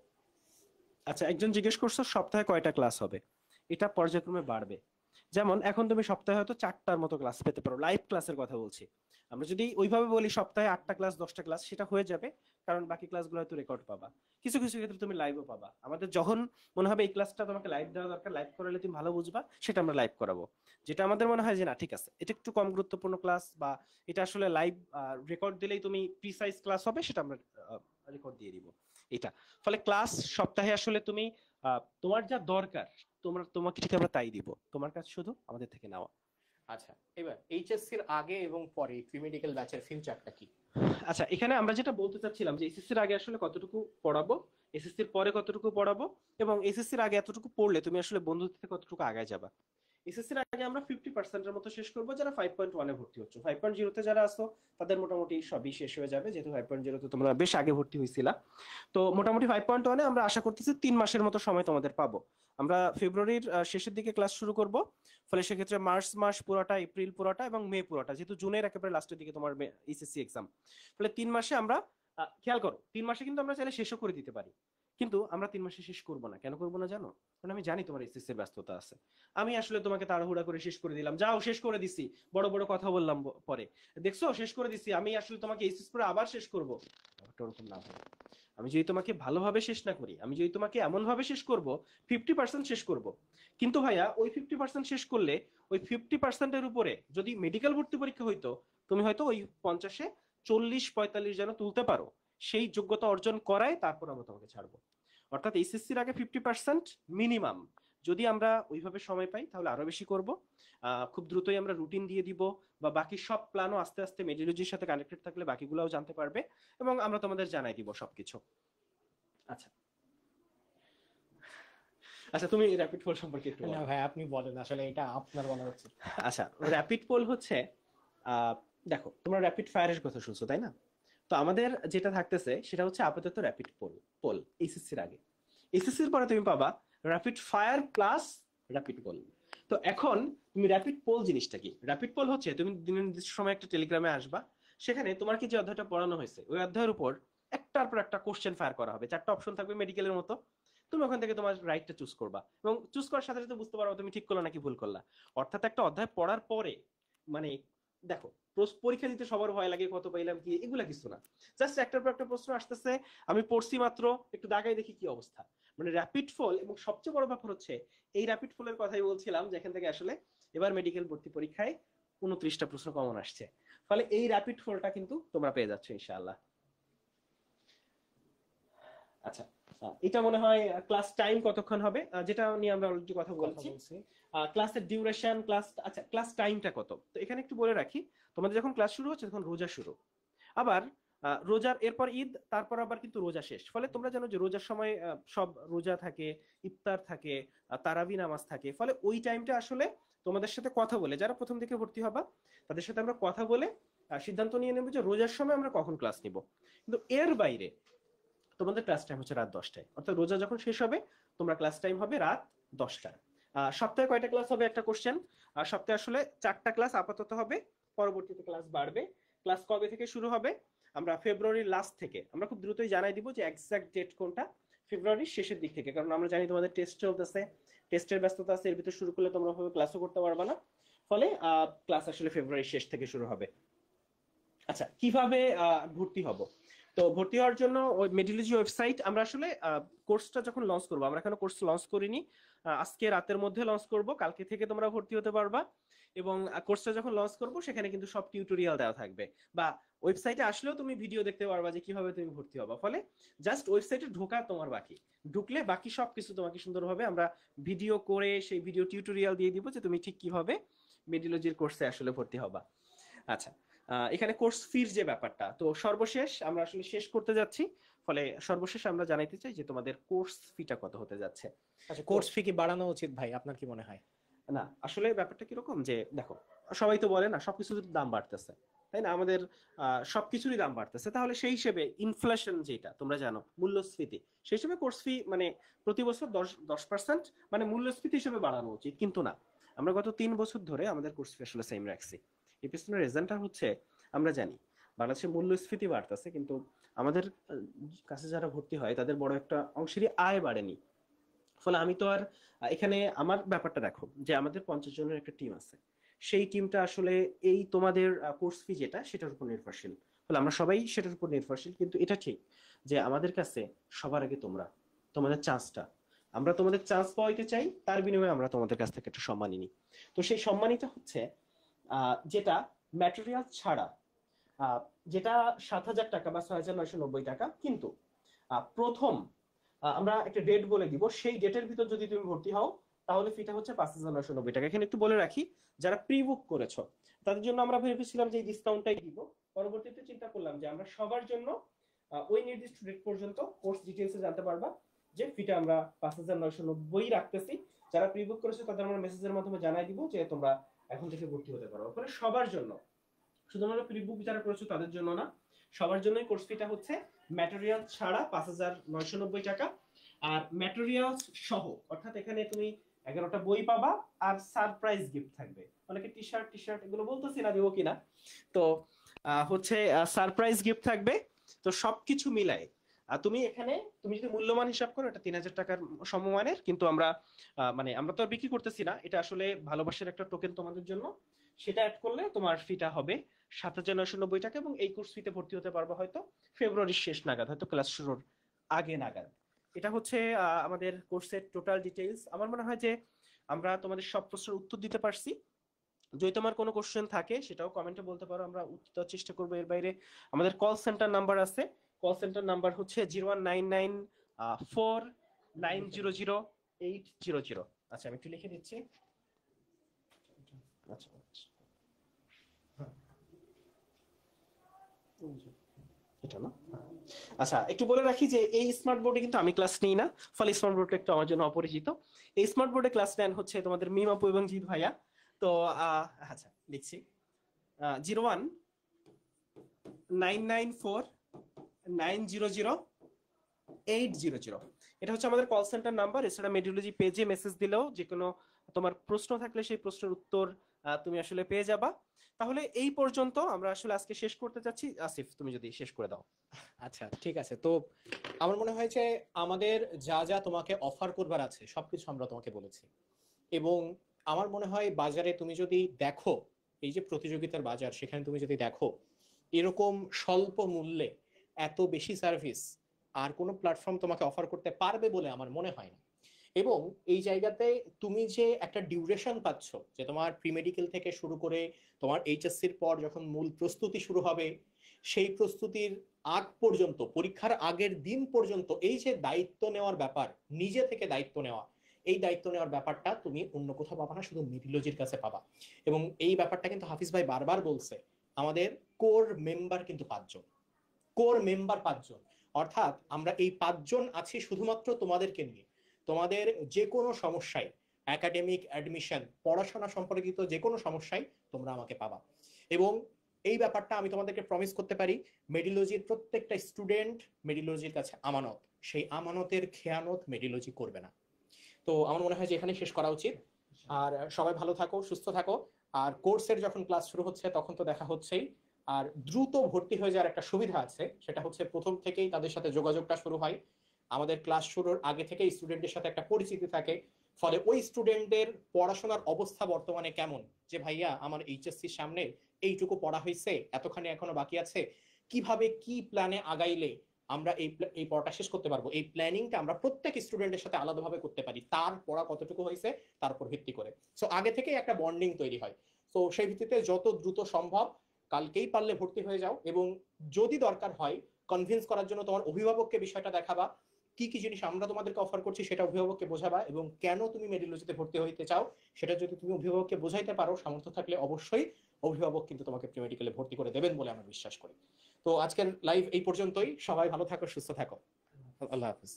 আচ্ছা, একজন জিজ্ঞেস করছো সপ্তাহে কয়টা ক্লাস হবে, এটা পর্যায়ক্রমে বাড়বে। যেমন এখন তুমি সপ্তাহে হয়তো 4টার মতো ক্লাস পেতে পারো, লাইভ ক্লাসের কথা বলছি। আমরা যদি ওইভাবে বলি সপ্তাহে 8টা ক্লাস 10টা ক্লাস, সেটা হয়ে যাবে, কারণ বাকি ক্লাসগুলো হয়তো রেকর্ড পাবা, কিছু কিছু ক্ষেত্রে তুমি লাইভও পাবা। আমাদের যখন মনে হবে এই ক্লাসটা তোমাকে লাইভ দেওয়া দরকার, লাইভ করালে তুমি ভালো বুঝবা, সেটা আমরা লাইভ করাবো। যেটা আমাদের মনে হয় যে না ঠিক আছে, এটা একটু কম গুরুত্বপূর্ণ ক্লাস, বা এটা আসলে লাইভ রেকর্ড দিলেই তুমি প্রিসাইজ ক্লাস হবে, সেটা আমরা রেকর্ড দিয়ে দিব। এটা ফলে ক্লাস সপ্তাহে আসলে তুমি তোমার যা দরকার তোমাকে ঠিক আমরা তাই দিব, তোমার কাছে শুধু আমাদের থেকে নেওয়া। আচ্ছা, এবার এইচএসসি এর আগে এবং পরে প্রি মেডিকেল ব্যাচের ফিউচারটা কি? আচ্ছা, এখানে আমরা যেটা বলতে চাচ্ছিলাম যে এসএসসির আগে আসলে কতটুকু পড়াবো, এসএসসির পরে কতটুকু পড়াবো, এবং এসএসসির আগে এতটুকু পড়লে তুমি আসলে বন্ধুত্ব থেকে কতটুকু আগায় যাবা, এসএসসির আগে আমরা 50%-এর মতো শেষ করবো যারা 5.1-এ ভর্তি হচ্ছে। 5.0-তে যারা আসো তাদের মোটামুটি সবই শেষ হয়ে যাবে, যেহেতু 5.0-তে তোমরা বেশ আগে ভর্তি হয়েছিলা। তো মোটামুটি 5.1-এ আমরা আশা করতেছি 3 মাসের মতো সময় তোমাদের পাবো। আমরা ফেব্রুয়ারির শেষের দিকে ক্লাস শুরু করব, ফলে সেক্ষেত্রে মার্চ মাস পুরোটা, এপ্রিল পুরোটা এবং মে পুরোটা, যেহেতু জুনের একেবারে লাস্টের দিকে তোমার এইচএসসি এক্সাম, ফলে 3 মাসে আমরা খেয়াল করো 3 মাসে কিন্তু আমরা চাইলে শেষও করে দিতে পারি, কিন্তু আমরা 3 মাসে শেষ করব না। কেন করব না জানো? কারণ আমি জানি তোমার এসএসসির ব্যস্ততা আছে। আমি আসলে তোমাকে তাড়াহুড়া করে শেষ করে দিলাম, যাও শেষ করে দিছি, বড় বড় কথা বললাম পরে, দেখছো শেষ করে দিছি, আমি আসলে তোমাকে এইচএসসি পরে আবার শেষ করব, ব্যাপারটা ওরকম না হয়। আমি যদি তোমাকে ভালোভাবে শেষ না করি, আমি যদি তোমাকে এমন ভাবে শেষ করব 50% শেষ করব, কিন্তু ভাইয়া ওই 50% শেষ করলে ওই 50%-এর উপরে যদি মেডিকেল ভর্তি পরীক্ষা হইতো, তুমি হয়তো ওই 50-এ 40-45 যেন তুলতে পারো, সেই যোগ্যতা অর্জন করায় তারপর আমরা তোমাকে ছাড়বো। অর্থাৎ এইচএসসির আগে 50% মিনিমাম যদি আমরা ওইভাবে সময় পাই তাহলে আরো বেশি করব। খুব দ্রুতই আমরা রুটিন দিয়ে দিব, বা বাকি সব প্ল্যানও আস্তে আস্তে মেডিওলজির সাথে কানেক্টেড থাকলে বাকিগুলোও জানতে পারবে, এবং আমরা তোমাদের জানাই দিব সবকিছু। আচ্ছা আচ্ছা, তুমি র্যাপিড পোল সম্পর্কে একটু না বলো। ভাই আপনি বলেন, আসলে এটা আপনার বলা হচ্ছে। আচ্ছা, র্যাপিড পোল হচ্ছে দেখো তোমরা র্যাপিড ফায়ারের কথা শুনছো তাই না? তো আমাদের যেটা থাকতেছে সেটা হচ্ছে আপাতত র্যাপিড পোল পোল এইচএসসির আগে। এইচএসসির পরে তুমি পাবা rapid fire plus rapid poll. তো এখন তুমি র্যাপিড পোল জিনিসটা কি? র্যাপিড পোল হচ্ছে তুমি দিনের নির্দিষ্ট সময় একটা টেলিগ্রামে আসবা, সেখানে তোমার কি যে অধ্যায়টা পড়ানো হয়েছে ওই অধ্যায়ের উপর একটার পর একটা কোশ্চেন ফায়ার করা হবে, 4টা অপশন থাকবে মেডিকেলের মতো। তুমি ওখান থেকে তোমার রাইটটা চুজ করবা, এবং চুজ করার সাথে সাথে বুঝতে পারবা তুমি ঠিক করলা নাকি ভুল করলা। অর্থাৎ একটা অধ্যায় পড়ার পরে, মানে দেখো পরীক্ষা দিতে সবার ভয় লাগে কত পাইলাম কি, এগুলা কিছু না, জাস্ট একটার পর একটা প্রশ্ন আসতেছে, আমি পড়ছি মাত্র, একটু দাগাই দেখি কি অবস্থা। মানে র্যাপিড ফল, এবং সবচেয়ে বড় ব্যাপার হচ্ছে এই র্যাপিড ফলের কথাই বলছিলাম, যেখান থেকে আসলে এবার মেডিকেল ভর্তি পরীক্ষায় 29টা প্রশ্ন কমন আসছে, ফলে এই র্যাপিড ফলটা কিন্তু তোমরা পেয়ে যাচ্ছ ইনশাআল্লাহ। আচ্ছা, এটা মনে হয় ক্লাস টাইম কতক্ষণ হবে, যেটা নিয়ে আমরা অলরেডি কথা বলছি। ক্লাসের ডিউরেশন, ক্লাস, আচ্ছা ক্লাস টাইমটা কত, তো এখানে একটু বলে রাখি, তোমাদের যখন ক্লাস শুরু হচ্ছে তখন রোজা শুরু, আবার রোজার এরপর ঈদ, তারপর আবার কিন্তু রোজা শেষ, ফলে তোমরা জানো যে রোজার সময় সব রোজা থাকে, ইফতার থাকে, তারাবি নামাজ থাকে, ফলে ওই টাইমটা আসলে তোমাদের সাথে কথা বলে, যারা প্রথম দিকে ভর্তি হবা তাদের সাথে আমরা কথা বলে সিদ্ধান্ত নিয়ে নেব যে রোজার সময় আমরা কখন ক্লাস নিব। কিন্তু এর বাইরে তোমাদের ক্লাস টাইম হচ্ছে রাত 10টায়, অর্থাৎ রোজা যখন শেষ হবে তোমরা ক্লাস টাইম হবে রাত 10টায়। সপ্তাহে কয়টা ক্লাস হবে একটা কোশ্চেন, সপ্তাহে আসলে 4টা ক্লাস আপাতত হবে, পরবর্তীতে ক্লাস বাড়বে। ক্লাস কবে থেকে শুরু হবে? আমরা ফেব্রুয়ারির লাস্ট থেকে, আমরা খুব দ্রুতই জানাই দিব যে এক্সাক্ট ডেট কোনটা, ফেব্রুয়ারির শেষের দিক থেকে, কারণ আমরা জানি তোমাদের টেস্ট চলতেছে, টেস্টের ব্যস্ততা আছে, এর ভিতরে শুরু করলে তোমরা ভাবে ক্লাসও করতে পারবে না, ফলে ক্লাস আসলে ফেব্রুয়ারির শেষ থেকে শুরু হবে। আচ্ছা, কিভাবে ভর্তি হব? তো ভর্তি হওয়ার জন্য ওই মেডিলজি ওয়েবসাইট, আমরা আসলে কোর্সটা যখন লঞ্চ করবো, আমরা এখনো কোর্স লঞ্চ করিনি, আজকে রাতের মধ্যে লঞ্চ করব, কালকে থেকে তোমরা ভর্তি হতে পারবা, এবং কোর্সটা যখন লঞ্চ করব সেখানে কিন্তু সব টিউটোরিয়াল দেওয়া থাকবে, বা ওয়েবসাইটে আসলেও তুমি ভিডিও দেখতে পারবা যে কিভাবে তুমি ভর্তি হবা, ফলে জাস্ট ওয়েবসাইটে ঢোকা তোমার বাকি, ঢুকলে বাকি সবকিছু তোমাকে সুন্দরভাবে আমরা ভিডিও করে সেই ভিডিও টিউটোরিয়াল দিয়ে দিব যে তুমি ঠিক কিভাবে মেডিলজির কোর্সে আসলে ভর্তি হবা। আচ্ছা, এখানে কোর্স ফির যে ব্যাপারটা, তো সর্বশেষ আমরা আসলে শেষ করতে যাচ্ছি, ফলে সর্বশেষ আমরা জানাইতে চাই যে তোমাদের কোর্স ফিটা কত হতে যাচ্ছে। আচ্ছা, কোর্স ফি কি বাড়ানো উচিত ভাই, আপনার কি মনে হয়? না, আসলে ব্যাপারটা কিরকম যে দেখো, সবাই তো বলে না সবকিছুর দাম বাড়তেছে, তাই না? আমাদের সবকিছুরই দাম বাড়তেছে, তাহলে সেই হিসেবে ইনফ্লেশন যেটা তোমরা জানো, মূল্যস্ফীতি, সেই হিসেবে কোর্স ফি মানে প্রতি বছর 10% মানে মূল্যস্ফীতি হিসেবে বাড়ানো উচিত, কিন্তু না, আমরা গত 3 বছর ধরে আমাদের কোর্স ফি আসলে সেম রাখছি। এই পিছনের রিজনটা হচ্ছে আমরা জানি বাংলাদেশে মূল্যস্ফীতি বাড়তেছে, কিন্তু আমাদের কাছে যারা ভর্তি হয় তাদের বড় একটা অংশেরই আয় বাড়েনি, ফলে আমি তো আর এখানে আমার ব্যাপারটা দেখো যে আমাদের 50 জনের একটা টিম আছে, সেই টিমটা আসলে এই তোমাদের কোর্স ফি যেটা সেটার উপর নির্ভরশীল, ফলে আমরা সবাই সেটার উপর নির্ভরশীল, কিন্তু এটা ঠিক যে আমাদের কাছে সবার আগে তোমরা, তোমাদের চান্সটা, আমরা তোমাদের চান্স পাওয়াইতে চাই, তার বিনিময়ে আমরা তোমাদের কাছ থেকে একটা সম্মানী নিই। তো সেই সম্মানীটা হচ্ছে যেটা ম্যাটেরিয়াল ছাড়া, যেটা 7,000 টাকা বা 6,990 টাকা, কিন্তু প্রথম আমরা একটা ডেট বলে দিব, সেই ডেটের ভিতর যদি তুমি ভর্তি হও তাহলে ফিটা হচ্ছে 5,990 টাকা। এখানে একটু বলে রাখি, যারা প্রি বুক করেছো তাদের জন্য আমরা ভেবেছিলাম যে এই ডিসকাউন্টটাই দিব, পরবর্তীতে চিন্তা করলাম যে আমরা সবার জন্য ওই নির্দিষ্ট ডেট পর্যন্ত কোর্স ডিটেইলসে জানতে পারবা, যে ফিটা আমরা 5,990 রাখতেছি। যারা প্রি বুক করেছে তাদের আমরা মেসেজের মাধ্যমে জানাই দিব যে তোমরা এখন থেকে ভর্তি হতে পারো। ওখানে সবার জন্য, শুধুমাত্র প্রি বুক যারা করেছো তাদের জন্য না, সবার জন্যই কোর্স ফিটা হচ্ছে ম্যাটেরিয়াল ছাড়া 5,990 টাকা। আর ম্যাটেরিয়াল সহ, অর্থাৎ এখানে তুমি 11টা বই পাবা আর সারপ্রাইজ গিফট থাকবে। অনেকে টি শার্ট এগুলো বলতেছি না দিব কিনা, তো হচ্ছে সারপ্রাইজ গিফট থাকবে। তো সবকিছু মিলাই তুমি এখানে, তুমি যদি মূল্যমান হিসাব করো এটা 3,000 টাকার সমমানের, কিন্তু আমরা মানে আমরা তো আর বিক্রি করতেছি না, এটা আসলে ভালোবাসার একটা টোকেন তোমাদের জন্য। সেটা অ্যাড করলে তোমার ফিটা হবে 7,990 টাকা, এবং এই কোর্স ফিতে ভর্তি হতে পারবে হয়তো ফেব্রুয়ারির শেষ নাগাদ, হয়তো ক্লাস শুরুর আগে নাগাদ। এটা হচ্ছে আমাদের কোর্সের টোটাল ডিটেইলস। আমার মনে হয় যে আমরা তোমাদের সব প্রশ্নের উত্তর দিতে পারছি। যদি তোমার কোনো কোশ্চেন থাকে সেটাও কমেন্টে বলতে পারো, আমরা উত্তর দেওয়ার চেষ্টা করবো। এর বাইরে আমাদের কল সেন্টার নাম্বার আছে, কল সেন্টার নাম্বার হচ্ছে 01994900,800। আচ্ছা আমি একটু লিখে দিচ্ছি। আচ্ছা এটা না, আচ্ছা একটু বলে রাখি যে এই স্মার্ট বোর্ডে কিন্তু আমি ক্লাস নিই না, ফলে স্মার্ট বোর্ডটা একটু আমার জন্য অপরিচিত। এই স্মার্ট বোর্ডে ক্লাস নেন হচ্ছে তোমাদের মিম আপু এবং জিৎ ভাইয়া। তো আচ্ছা লিখছি 01994900,800। এটা হচ্ছে আমাদের কল সেন্টার নাম্বার। এছাড়া মেডিওলজি পেজে মেসেজ দিলেও যে কোনো তোমার প্রশ্ন থাকলে সেই প্রশ্নের উত্তর তুমি আসলে পেয়ে যাবা। তাহলে এই পর্যন্ত আমরা আসলে আজকে শেষ করতে চাচ্ছি। আসিফ তুমি যদি শেষ করে দাও। আচ্ছা ঠিক আছে। তো আমার মনে হয় যে আমাদের যা যা তোমাকে অফার করবার আছে সবকিছু আমরা তোমাকে বলেছি, এবং আমার মনে হয় বাজারে তুমি যদি দেখো, এই যে প্রতিযোগিতার বাজার, সেখানে তুমি যদি দেখো এরকম স্বল্প মূল্যে এত বেশি সার্ভিস আর কোনো প্ল্যাটফর্ম তোমাকে অফার করতে পারবে বলে আমার মনে হয় না। এবং এই জায়গাতে তুমি যে একটা ডিউরেশন পাচ্ছ, যে তোমার প্রি মেডিকেল থেকে শুরু করে তোমার এইচএসসির পর যখন মূল প্রস্তুতি শুরু হবে, সেই প্রস্তুতির আগ পর্যন্ত, পরীক্ষার আগের দিন পর্যন্ত এই যে দায়িত্ব নেওয়ার ব্যাপার, নিজে থেকে দায়িত্ব নেওয়া, এই দায়িত্ব নেওয়ার ব্যাপারটা তুমি অন্য কোথাও পাবা না, শুধু মেডিলজির কাছে পাবা। এবং এই ব্যাপারটা কিন্তু হাফিজ ভাই বারবার বলছে, আমাদের কোর মেম্বার কিন্তু 5 জন, কোর মেম্বার 5 জন। অর্থাৎ আমরা এই 5 জন আছি শুধুমাত্র তোমাদেরকে নিয়ে। তোমাদের যে কোনো সমস্যায়, একাডেমিক, অ্যাডমিশন, পড়াশোনা সম্পর্কিত যে কোনো সমস্যায় তোমরা আমাকে পাবা। এবং এই ব্যাপারটা আমি তোমাদেরকে প্রমিস করতে পারি, মেডিলজির প্রত্যেকটা স্টুডেন্ট মেডিলজির কাছে আমানত, সেই আমানতের খেয়ানত মেডিলজি করবে না। তো আমার মনে হয় যে এখানে শেষ করা উচিত। আর সবাই ভালো থাকো, সুস্থ থাকো। আর কোর্সের যখন ক্লাস শুরু হচ্ছে তখন তো দেখা হচ্ছেই। আর দ্রুত ভর্তি হয়ে যাওয়ার একটা সুবিধা আছে, সেটা হচ্ছে প্রথম থেকেই তাদের সাথে যোগাযোগটা শুরু হয়। আমাদের ক্লাস শুরুর আগে থেকে স্টুডেন্টের সাথে একটা পরিচিতি থাকে, ফলে ওই স্টুডেন্টের পড়াশোনার অবস্থা বর্তমানে কেমন, যে ভাইয়া আমার এইচএসসির সামনে এইটুকু পড়া হয়েছে, এতখানি এখনো বাকি আছে, কিভাবে কি প্ল্যানে আগাইলে আমরা এই পড়াটা শেষ করতে পারবো, এই প্ল্যানিংটা আমরা প্রত্যেক স্টুডেন্টের সাথে আলাদাভাবে করতে পারি, তার পড়া কতটুকু হয়েছে তার উপর ভিত্তি করে। সো আগে থেকেই একটা বন্ডিং তৈরি হয়। তো সেই ভিত্তিতে যত দ্রুত সম্ভব কালকেই পারলে ভর্তি হয়ে যাও, এবং যদি দরকার হয় কনভিন্স করার জন্য তোমার অভিভাবককে বিষয়টা দেখাবা, কি কি জিনিস আমরা তোমাদেরকে অফার করছি সেটা অভিভাবককে বোঝাবা, এবং কেন তুমি মেডিলজিতে ভর্তি হইতে চাও সেটা যদি তুমি অভিভাবককে বোঝাইতে পারো, সামর্থ্য থাকলে অবশ্যই অভিভাবক কিন্তু তোমাকে প্রি মেডিকেলে ভর্তি করে দেবেন বলে আমরা বিশ্বাস করি। তো আজকের লাইভ এই পর্যন্তই। সবাই ভালো থাকো, সুস্থ থাকো। আল্লাহ হাফিজ।